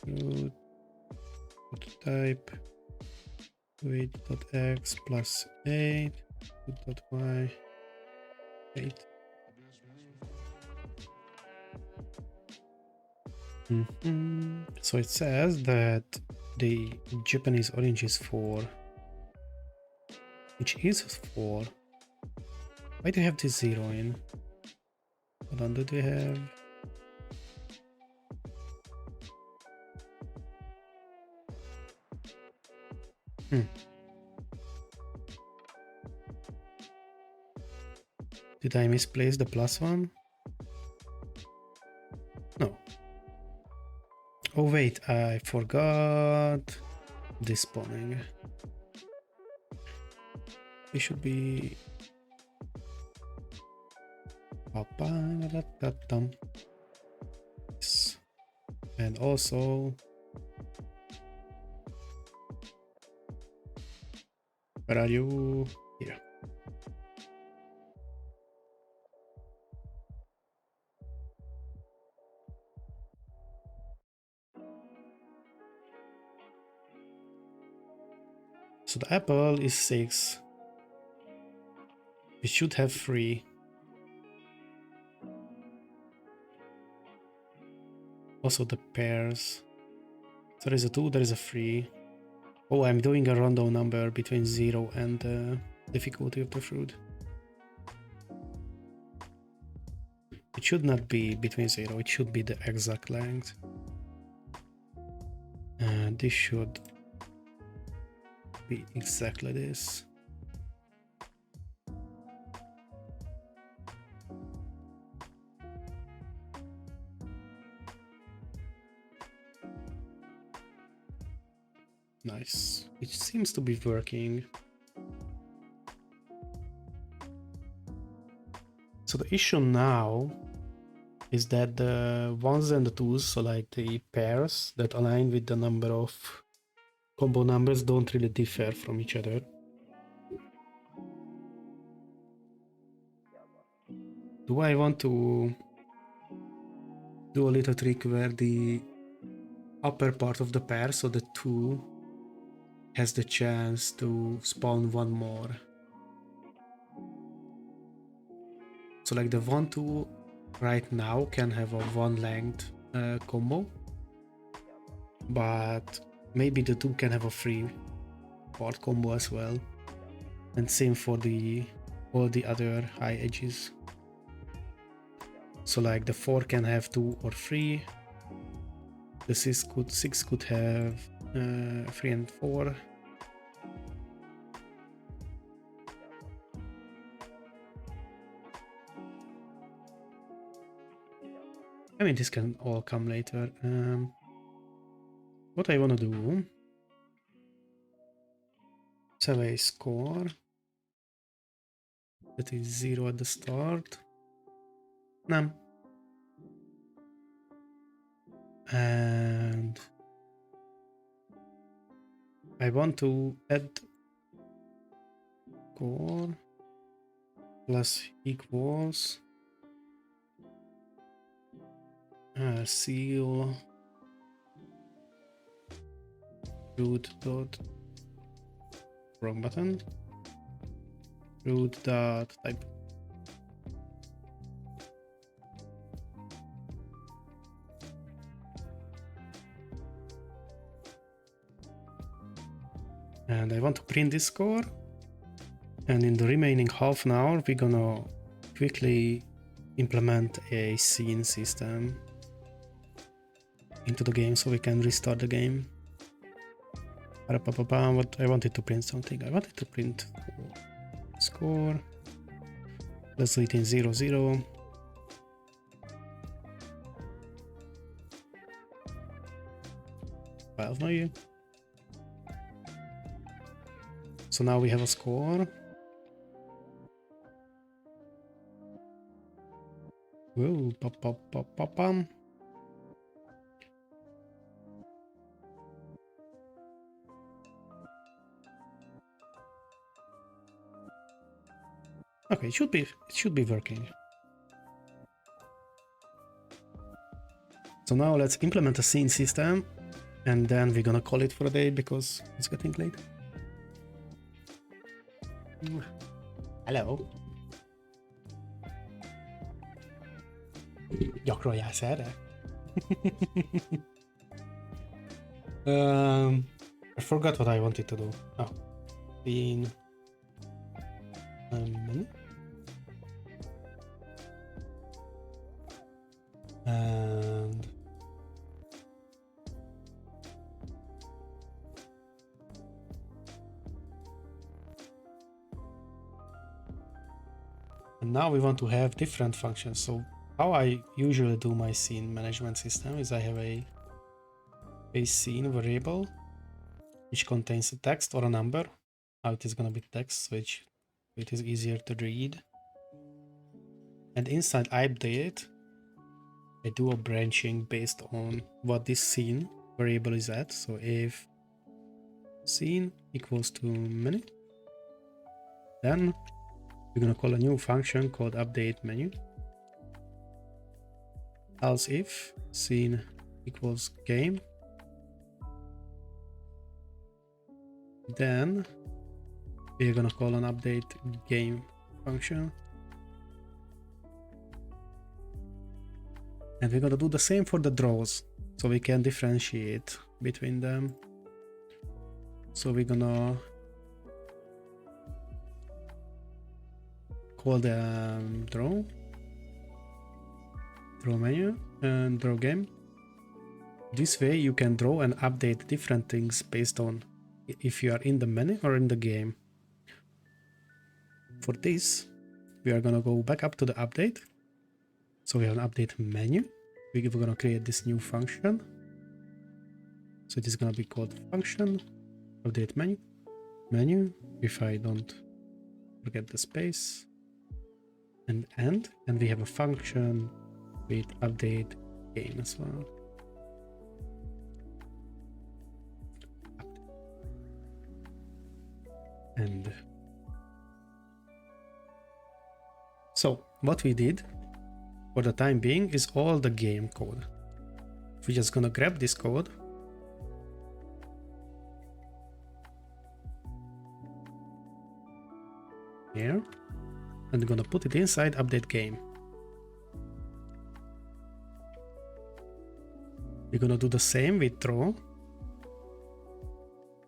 fruit type weight.x plus 8 fruit.y 8. So it says that the Japanese orange is 4, which is 4. Why do you have this 0 in? Hold on, do they have Hmm. Did I misplace the +1? No. Oh wait, I forgot this spawning. It should be... Yes. And also... Where are you? Here. So the apple is 6. We should have 3. Also the pears. So there is a 2, there is a 3. Oh, I'm doing a random number between 0 and the difficulty of the fruit. It should not be between 0, it should be the exact length. And this should be exactly this. Nice. It seems to be working. So the issue now is that the 1s and the 2s, so like the pairs that align with the number of combo numbers, don't really differ from each other. Do I want to do a little trick where the upper part of the pair, so the 2, has the chance to spawn 1 more? So like the 1-2 right now can have a 1 length combo, but maybe the 2 can have a 3 part combo as well, and same for all the other high edges. So like the 4 can have 2 or 3, the 6 could have 3 and 4. I mean, this can all come later. What I want to do, set a score that is 0 at the start. None. And I want to add score plus equals seal root dot wrong button root dot type. And I want to print this score, and in the remaining half an hour we're gonna quickly implement a scene system into the game so we can restart the game. What I wanted to print something. I wanted to print score. Let's do it in 0, 0. Maybe. So now we have a score. Whoa, pop, pop, pop, pop, pam. Okay, it should be working. So now let's implement a scene system, and then we're gonna call it for a day because it's getting late. Hello. Gyakoroljász erre? I forgot what I wanted to do. Oh, scene. And And now we want to have different functions. So how I usually do my scene management system is I have a scene variable which contains a text or a number. Now it is going to be text, which it is easier to read. And inside update, I do a branching based on what this scene variable is at. So if scene equals to menu, then we're going to call a new function called update menu. Else if scene equals game, then we're going to call an update game function. And we're going to do the same for the draws, so we can differentiate between them. So we're going to call the draw menu and draw game. This way you can draw and update different things based on if you are in the menu or in the game. For this, we are going to go back up to the update. So we have an update menu. We're going to create this new function. So it is going to be called function update menu, if I don't forget the space, and end. And we have a function with update game as well. And so what we did for the time being is all the game code. We're just gonna grab this code here and gonna put it inside update game. We're gonna do the same with draw.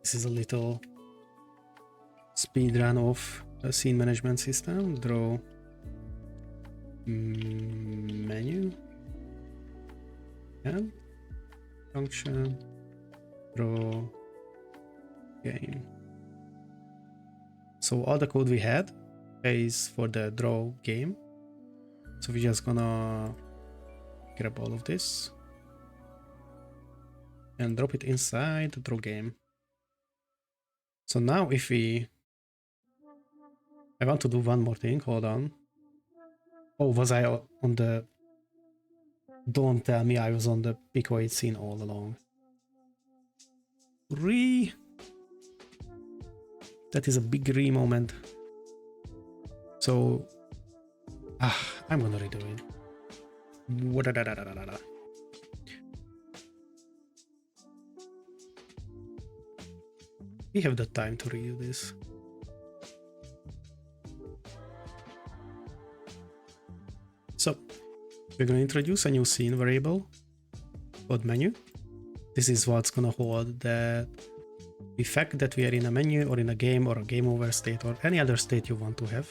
This is a little speed run of a scene management system. Draw menu and function draw game. So all the code we had is for the draw game. So we're just gonna grab all of this and drop it inside the draw game. So now if I want to do one more thing, hold on. Oh, was I on the... Don't tell me I was on the PICO-8 scene all along. That is a big moment. So... I'm gonna redo it. We have the time to redo this. So we're going to introduce a new scene variable called menu. This is what's going to hold the fact that we are in a menu or in a game or a game over state or any other state you want to have.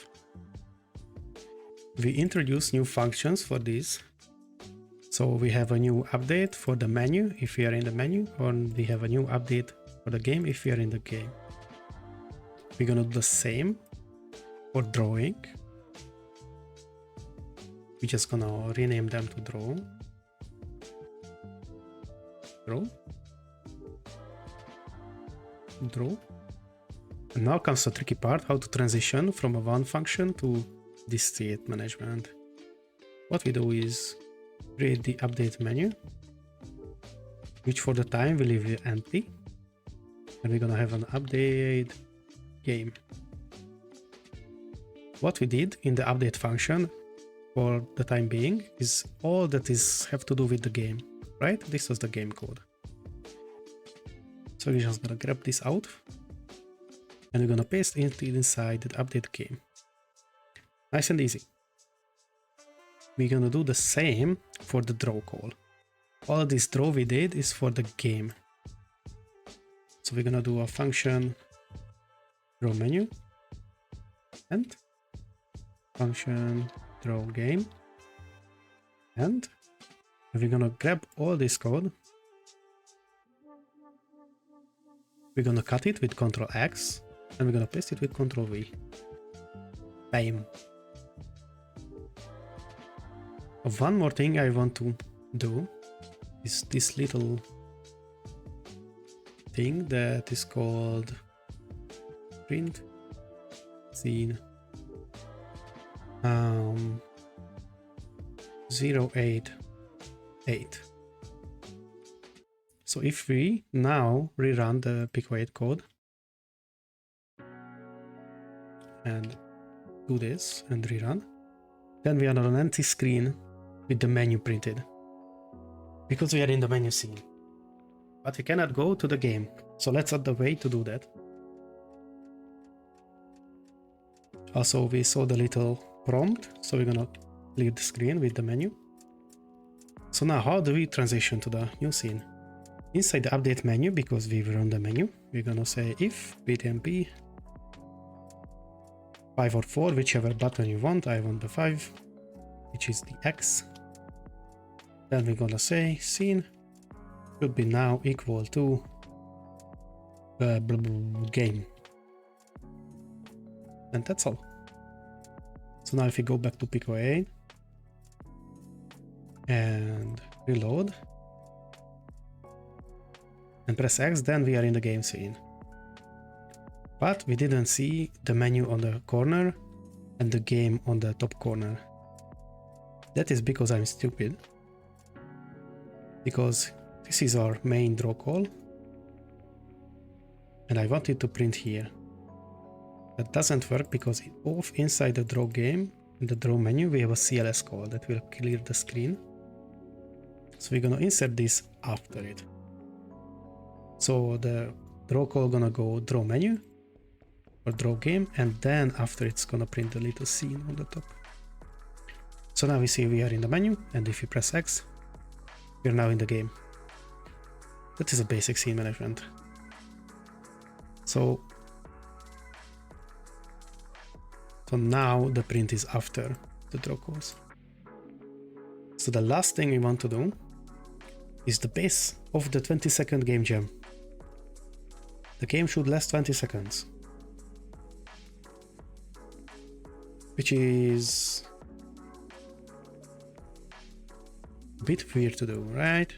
We introduce new functions for this. So we have a new update for the menu if we are in the menu, or we have a new update for the game if we are in the game. We're going to do the same for drawing. We're just gonna rename them to draw. And now comes the tricky part, how to transition from a one function to this state management. What we do is create the update menu, which for the time we leave it empty. And we're gonna have an update game. What we did in the update function for the time being is all that is have to do with the game, right? This was the game code. So we're just gonna grab this out and we're gonna paste it inside the update game. Nice and easy. We're gonna do the same for the draw call. All this draw we did is for the game. So we're gonna do a function draw menu and function draw game, and we're gonna grab all this code. We're gonna cut it with Ctrl+X and we're gonna paste it with Ctrl+V. Bam. One more thing I want to do is this little thing that is called print scene 088. So if we now rerun the PICO-8 code and do this and rerun, then we are on an empty screen with the menu printed because we are in the menu scene, but we cannot go to the game. So let's add the way to do that. Also, we saw the little prompt, so we're gonna clear the screen with the menu. So now how do we transition to the new scene? Inside the update menu, because we were on the menu, we're gonna say if btmp 5 or 4, whichever button you want. I want the 5, which is the X. Then we're gonna say scene should be now equal to game. And that's all. So now if we go back to PICO-8 and reload and press X, then we are in the game scene. But we didn't see the menu on the corner and the game on the top corner. That is because I'm stupid. Because this is our main draw call. And I want it to print here. That doesn't work because both inside the draw game and the draw menu we have a CLS call that will clear the screen. So we're gonna insert this after it. So the draw call gonna go draw menu or draw game, and then after it's gonna print the little scene on the top. So now we see we are in the menu, and if you press X, we're now in the game. That is a basic scene management. So now the print is after the draw calls. So the last thing we want to do is the base of the 20-second game jam. The game should last 20 seconds. Which is a bit weird to do, right?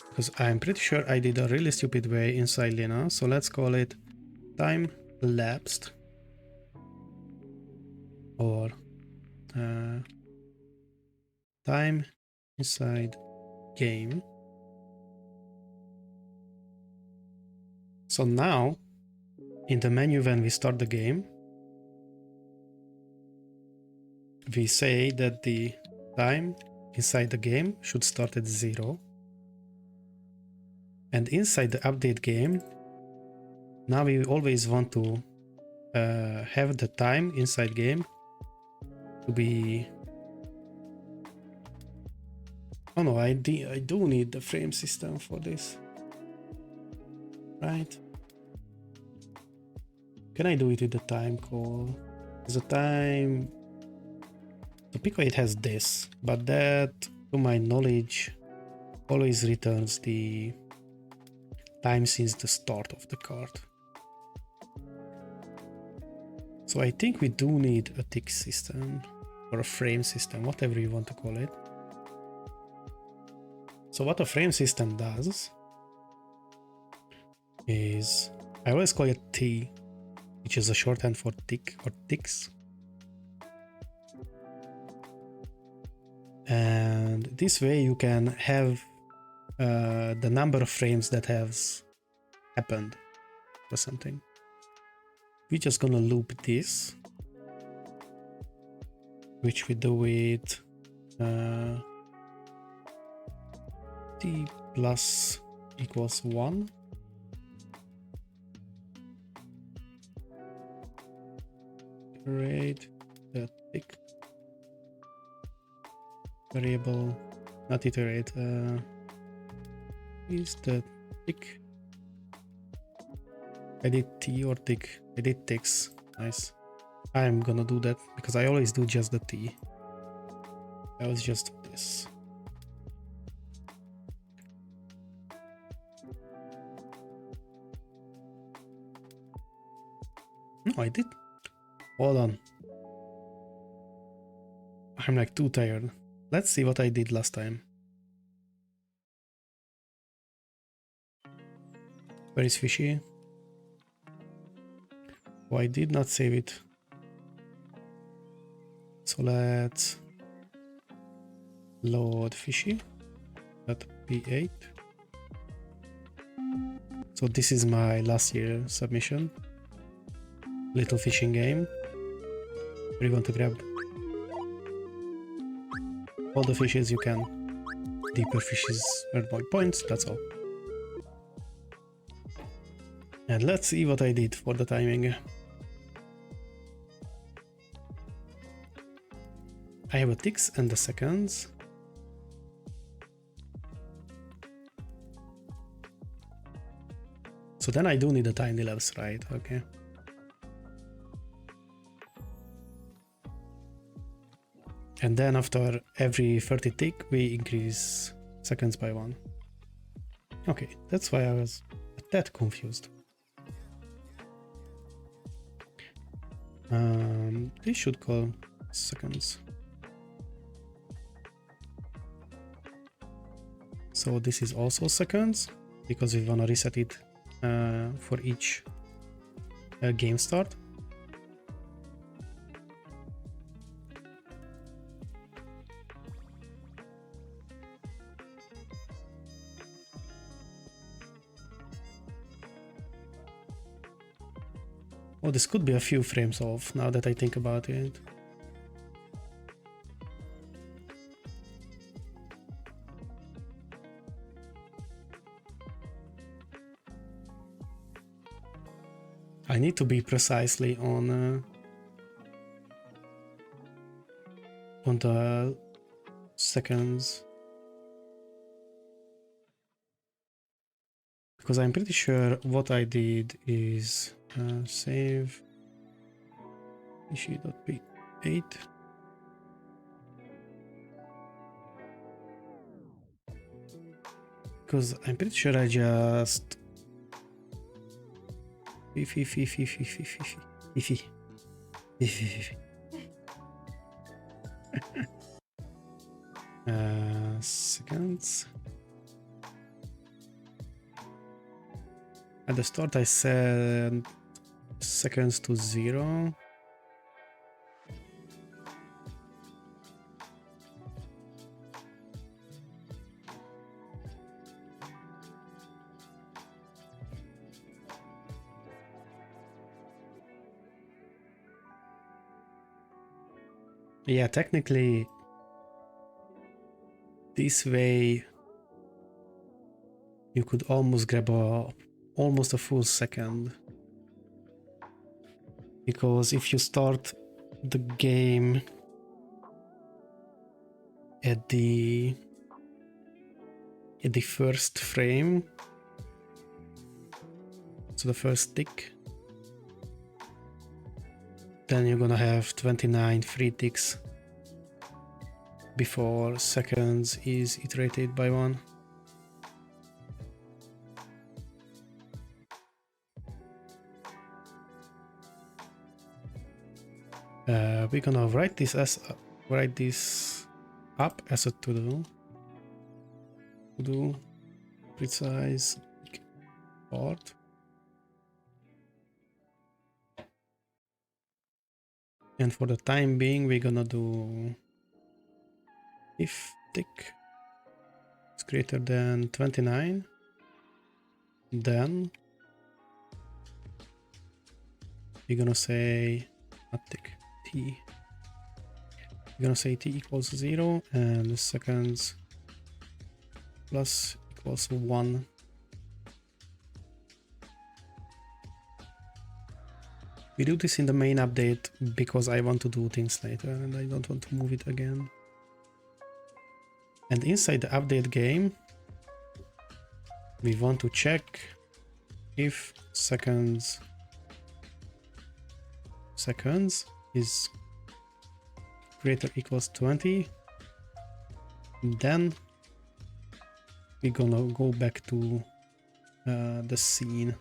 Because I'm pretty sure I did a really stupid way inside Lina, so let's call it time lapsed or time inside game. So now in the menu when we start the game, we say that the time inside the game should start at 0. And inside the update game, now we always want to have the time inside game to be... Oh no, I do need the frame system for this. Right? Can I do it with the time call? The time... The PICO-8 has this, but that, to my knowledge, always returns the time since the start of the card. So I think we do need a tick system or a frame system, whatever you want to call it. So what a frame system does is, I always call it T, which is a shorthand for tick or ticks. And this way you can have the number of frames that has happened or something. We're just gonna loop this, which we do with t plus equals 1. Iterate the tick variable, not iterate, is the tick. Edit T or tick, edit ticks. Nice. I'm gonna do that because I always do just the T. I was just this. No, I did. Hold on. I'm like too tired. Let's see what I did last time. Where is fishy? Oh, I did not save it. So let's load fishy at P8. So this is my last year submission. Little fishing game. We're going to grab all the fishes you can. Deeper fishes earn more points, that's all. And let's see what I did for the timing. I have a ticks and the seconds. So then I do need the tiny levels, right? Okay. And then after every 30 tick, we increase seconds by 1. Okay, that's why I was a tad confused. This should call seconds. So this is also seconds, because we want to reset it for each game start. Oh, this could be a few frames off now that I think about it. I need to be precisely on the seconds, because I'm pretty sure what I did is save issue.p8. Because I'm pretty sure I just seconds. At the start I set seconds to 0. Yeah, technically this way you could almost grab almost a full second, because if you start the game at the first frame, so the first tick, then you're gonna have 29 free ticks before seconds is iterated by 1. We're gonna write this up as a to do precise part. And for the time being, we're gonna do if tick is greater than 29, then we're gonna say a tick t. We're gonna say t equals 0 and seconds plus equals 1. We do this in the main update because I want to do things later and I don't want to move it again. And inside the update game, we want to check if seconds is greater equals 20, then we're gonna go back to the scene,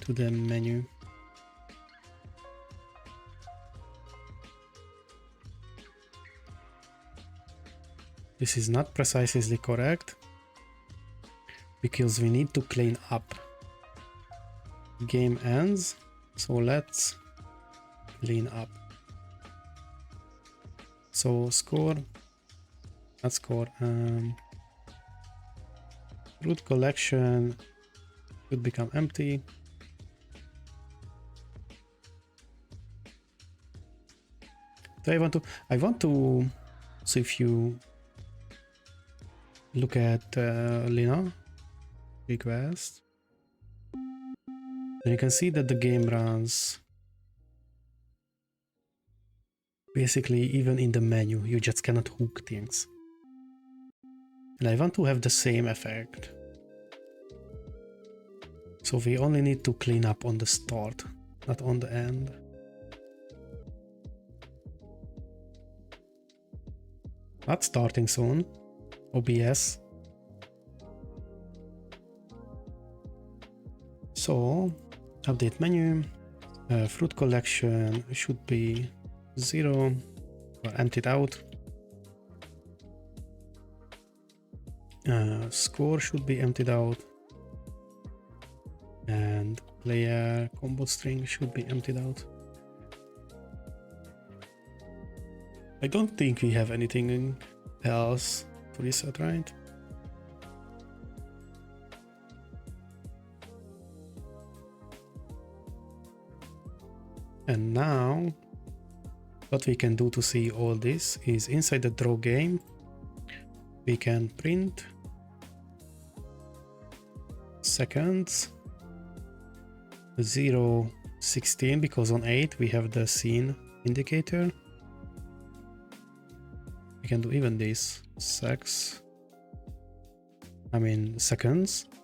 to the menu. This is not precisely correct because we need to clean up. Game ends, so let's clean up. So score, not score, fruit collection should become empty. So I want to, so if you look at Lina request, then you can see that the game runs basically even in the menu. You just cannot hook things. And I want to have the same effect. So we only need to clean up on the start, not on the end. Not starting soon. OBS. So, update menu. Fruit collection should be 0 or emptied out. Score should be emptied out. And player combo string should be emptied out. I don't think we have anything else to reset, right? And now what we can do to see all this is inside the draw game we can print seconds 0:16 because on 8 we have the scene indicator. We can do even this seconds,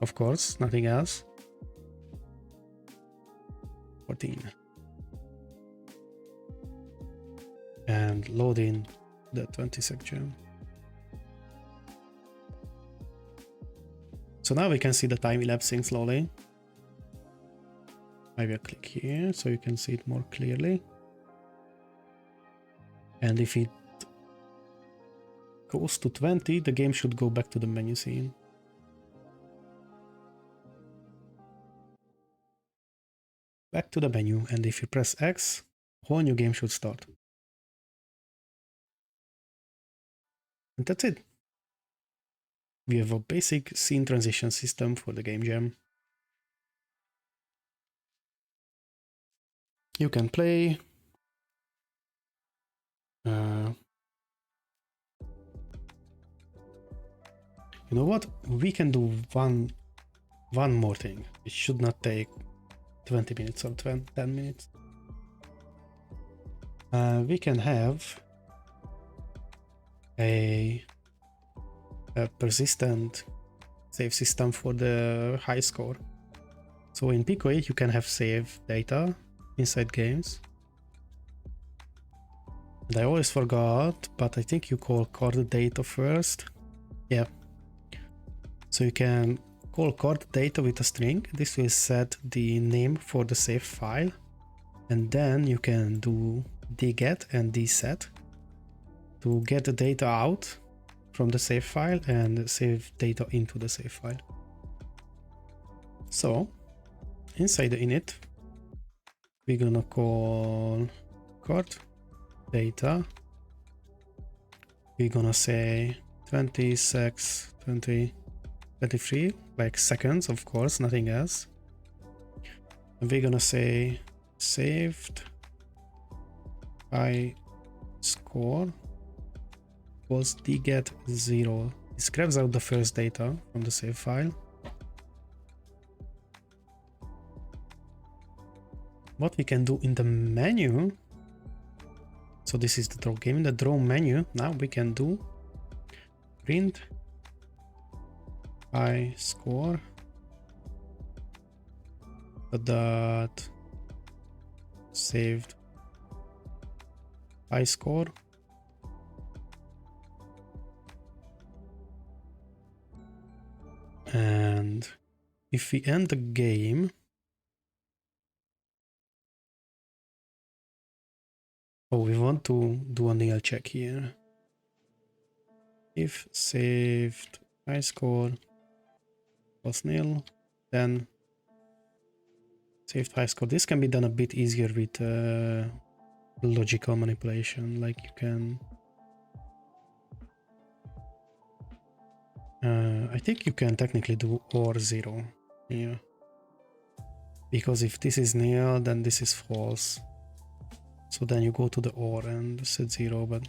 of course, nothing else. 14 and load in the 20-sec gem. So now we can see the time elapsing slowly. I will click here so you can see it more clearly. And if it goes to 20, the game should go back to the menu scene. Back to the menu, and if you press X, a whole new game should start. And that's it. We have a basic scene transition system for the game jam. You can play. You know what? We can do one more thing. It should not take 20 minutes or 10 minutes. We can have a persistent save system for the high score. So in PICO-8 you can have save data inside games. And I always forgot, but I think you call card data first. Yeah. So you can call card data with a string. This will set the name for the save file. And then you can do dget and dset to get the data out from the save file and save data into the save file. So inside the init, we're gonna call card data. We're gonna say 20 secs, 20, 23, like seconds, of course, nothing else. And we're gonna say saved by score was dget 0. This grabs out the first data from the save file. What we can do in the menu, so this is the draw game. In the draw menu, now we can do print by score dot saved by score. And if we end the game, oh, we want to do a nail check here. if saved high score was nil, then saved high score. This can be done a bit easier with logical manipulation, like you can I think you can technically do or 0 here, because if this is nil then this is false, so then you go to the or and set 0, but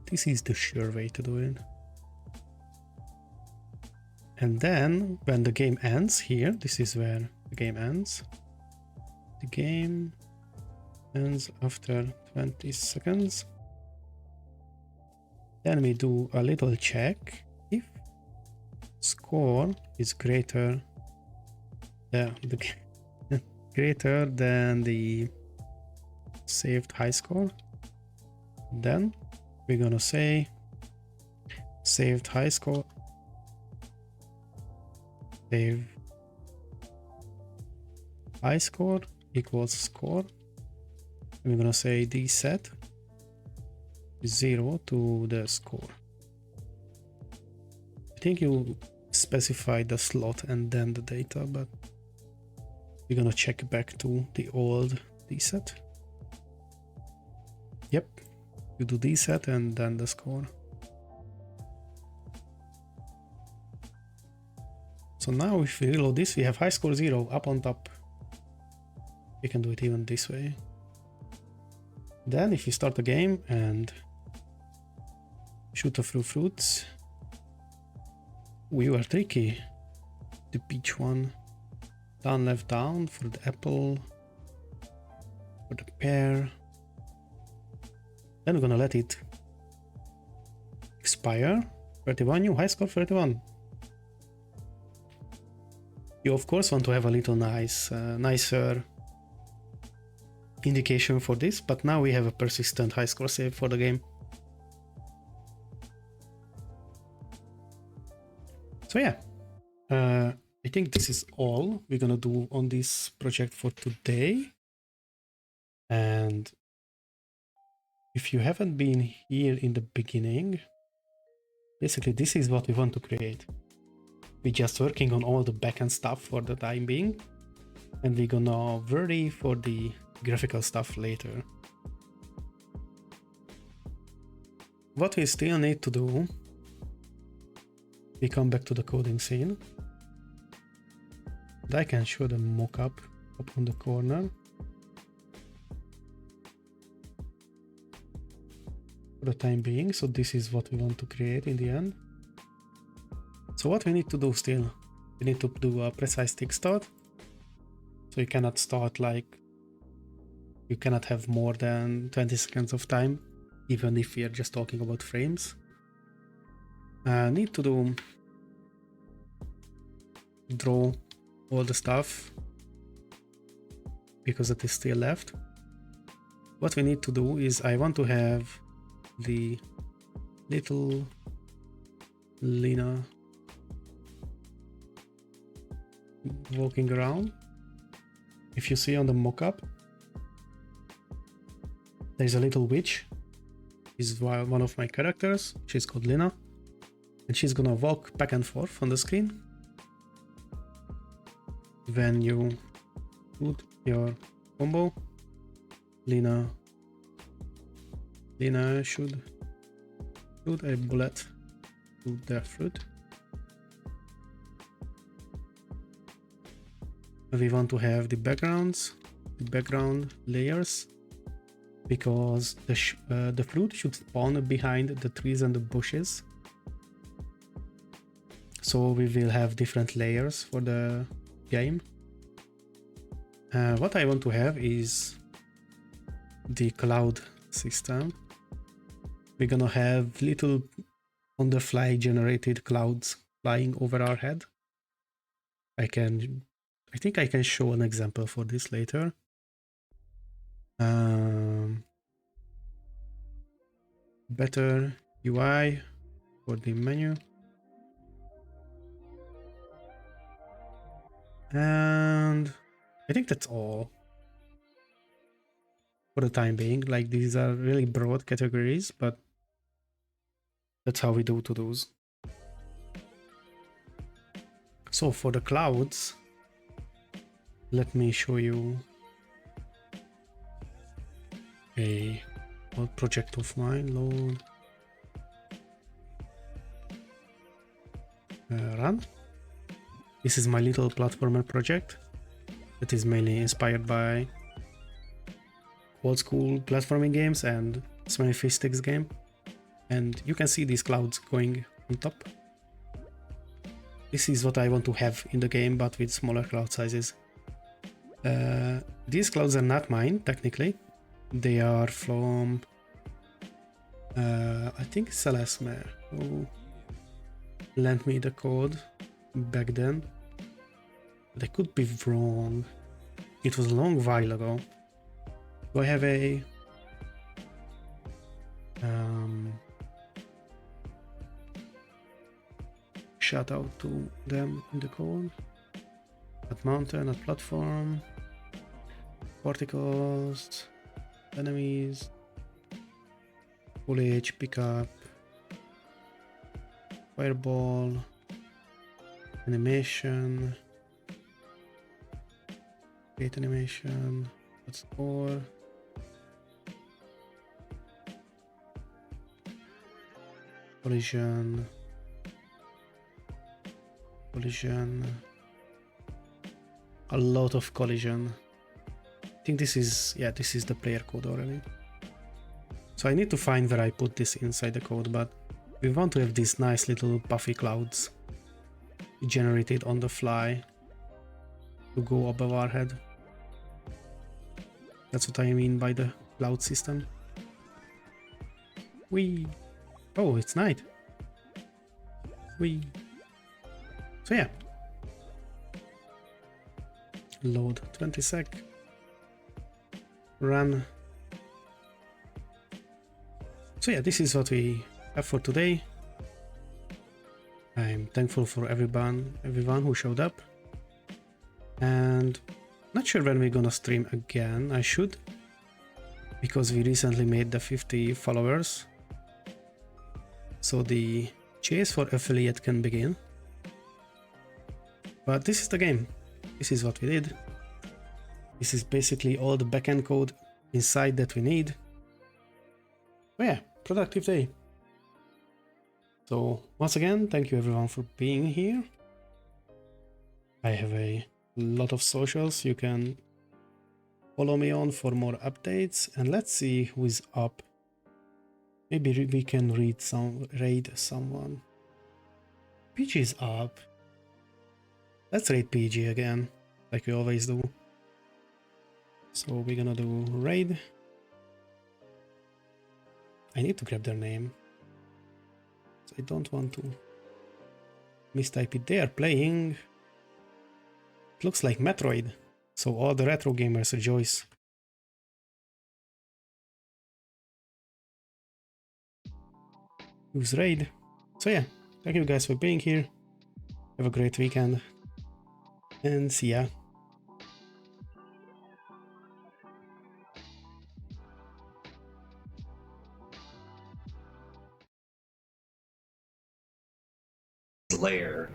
this is the sure way to do it. And then when the game ends here, this is where the game ends. The game ends after 20 seconds. Then we do a little check. If score is greater, greater than the saved high score, then we're gonna say saved high score, save high score equals score. And we're gonna say the set 0 to the score. I think you specify the slot and then the data, but we're gonna check back to the old dset. Yep, you do dset and then the score. So now if we reload this, we have high score 0 up on top. We can do it even this way. Then if you start the game and shoot a few fruits, you are tricky. The peach one, down left down for the apple, for the pear. Then we're gonna let it expire. 31, new high score 31. You of course want to have a little nicer indication for this, but now we have a persistent high score save for the game. So yeah, I think this is all we're gonna do on this project for today. And if you haven't been here in the beginning, basically this is what we want to create. We're just working on all the backend stuff for the time being, and we're gonna worry for the graphical stuff later. What we still need to do, we come back to the coding scene. And I can show the mockup up on the corner. For the time being, so this is what we want to create in the end. So what we need to do still, we need to do a precise tick start. So you cannot start like, you cannot have more than 20 seconds of time, even if we are just talking about frames. Need to do draw all the stuff because it is still left. What we need to do is I want to have the little Lina walking around. If you see on the mockup, there's a little witch. Is one of my characters. She's called Lina, and she's gonna walk back and forth on the screen when you put your combo. Lina should shoot a bullet to the fruit. We want to have the background layers, because the fruit should spawn behind the trees and the bushes. So we will have different layers for the game. What I want to have is the cloud system. We're gonna have little on the fly generated clouds flying over our head. I think I can show an example for this later. Better UI for the menu. And I think that's all. for the time being. Like, these are really broad categories, but that's how we do to those. So for the clouds, let me show you a old project of mine. Load, run. This is my little platformer project that is mainly inspired by old school platforming games and Smelly Fish Sticks game. And you can see these clouds going on top. This is what I want to have in the game, but with smaller cloud sizes. These clouds are not mine, technically. They are from, I think, Celesmare, who lent me the code back then. But I could be wrong. It was a long while ago. Do I have a... shout out to them in the code. At mountain, at platform, particles, enemies, foliage, pickup, fireball, animation, create animation, let's score, collision, a lot of collision. I think this is, yeah, this is the player code already. So I need to find where I put this inside the code, but we want to have these nice little puffy clouds generated on the fly to go above our head. That's what I mean by the cloud system. Whee! Oh, it's night. Whee! So yeah. Load 20 sec. Run. So yeah, this is what we have for today. I'm thankful for everyone who showed up. And not sure when we're gonna stream again. I should, because we recently made the 50 followers. So the chase for affiliate can begin. But this is the game. This is what we did. This is basically all the backend code inside that we need. But yeah, productive day. So once again, thank you everyone for being here. I have a lot of socials you can follow me on for more updates, and let's see who is up. Maybe we can raid someone. PG is up. Let's raid PG again, like we always do. So we're gonna do raid. I need to grab their name, so I don't want to mistype it. They are playing, it looks like Metroid, so all the retro gamers rejoice. Use raid. So yeah, thank you guys for being here. Have a great weekend, and see ya. Layer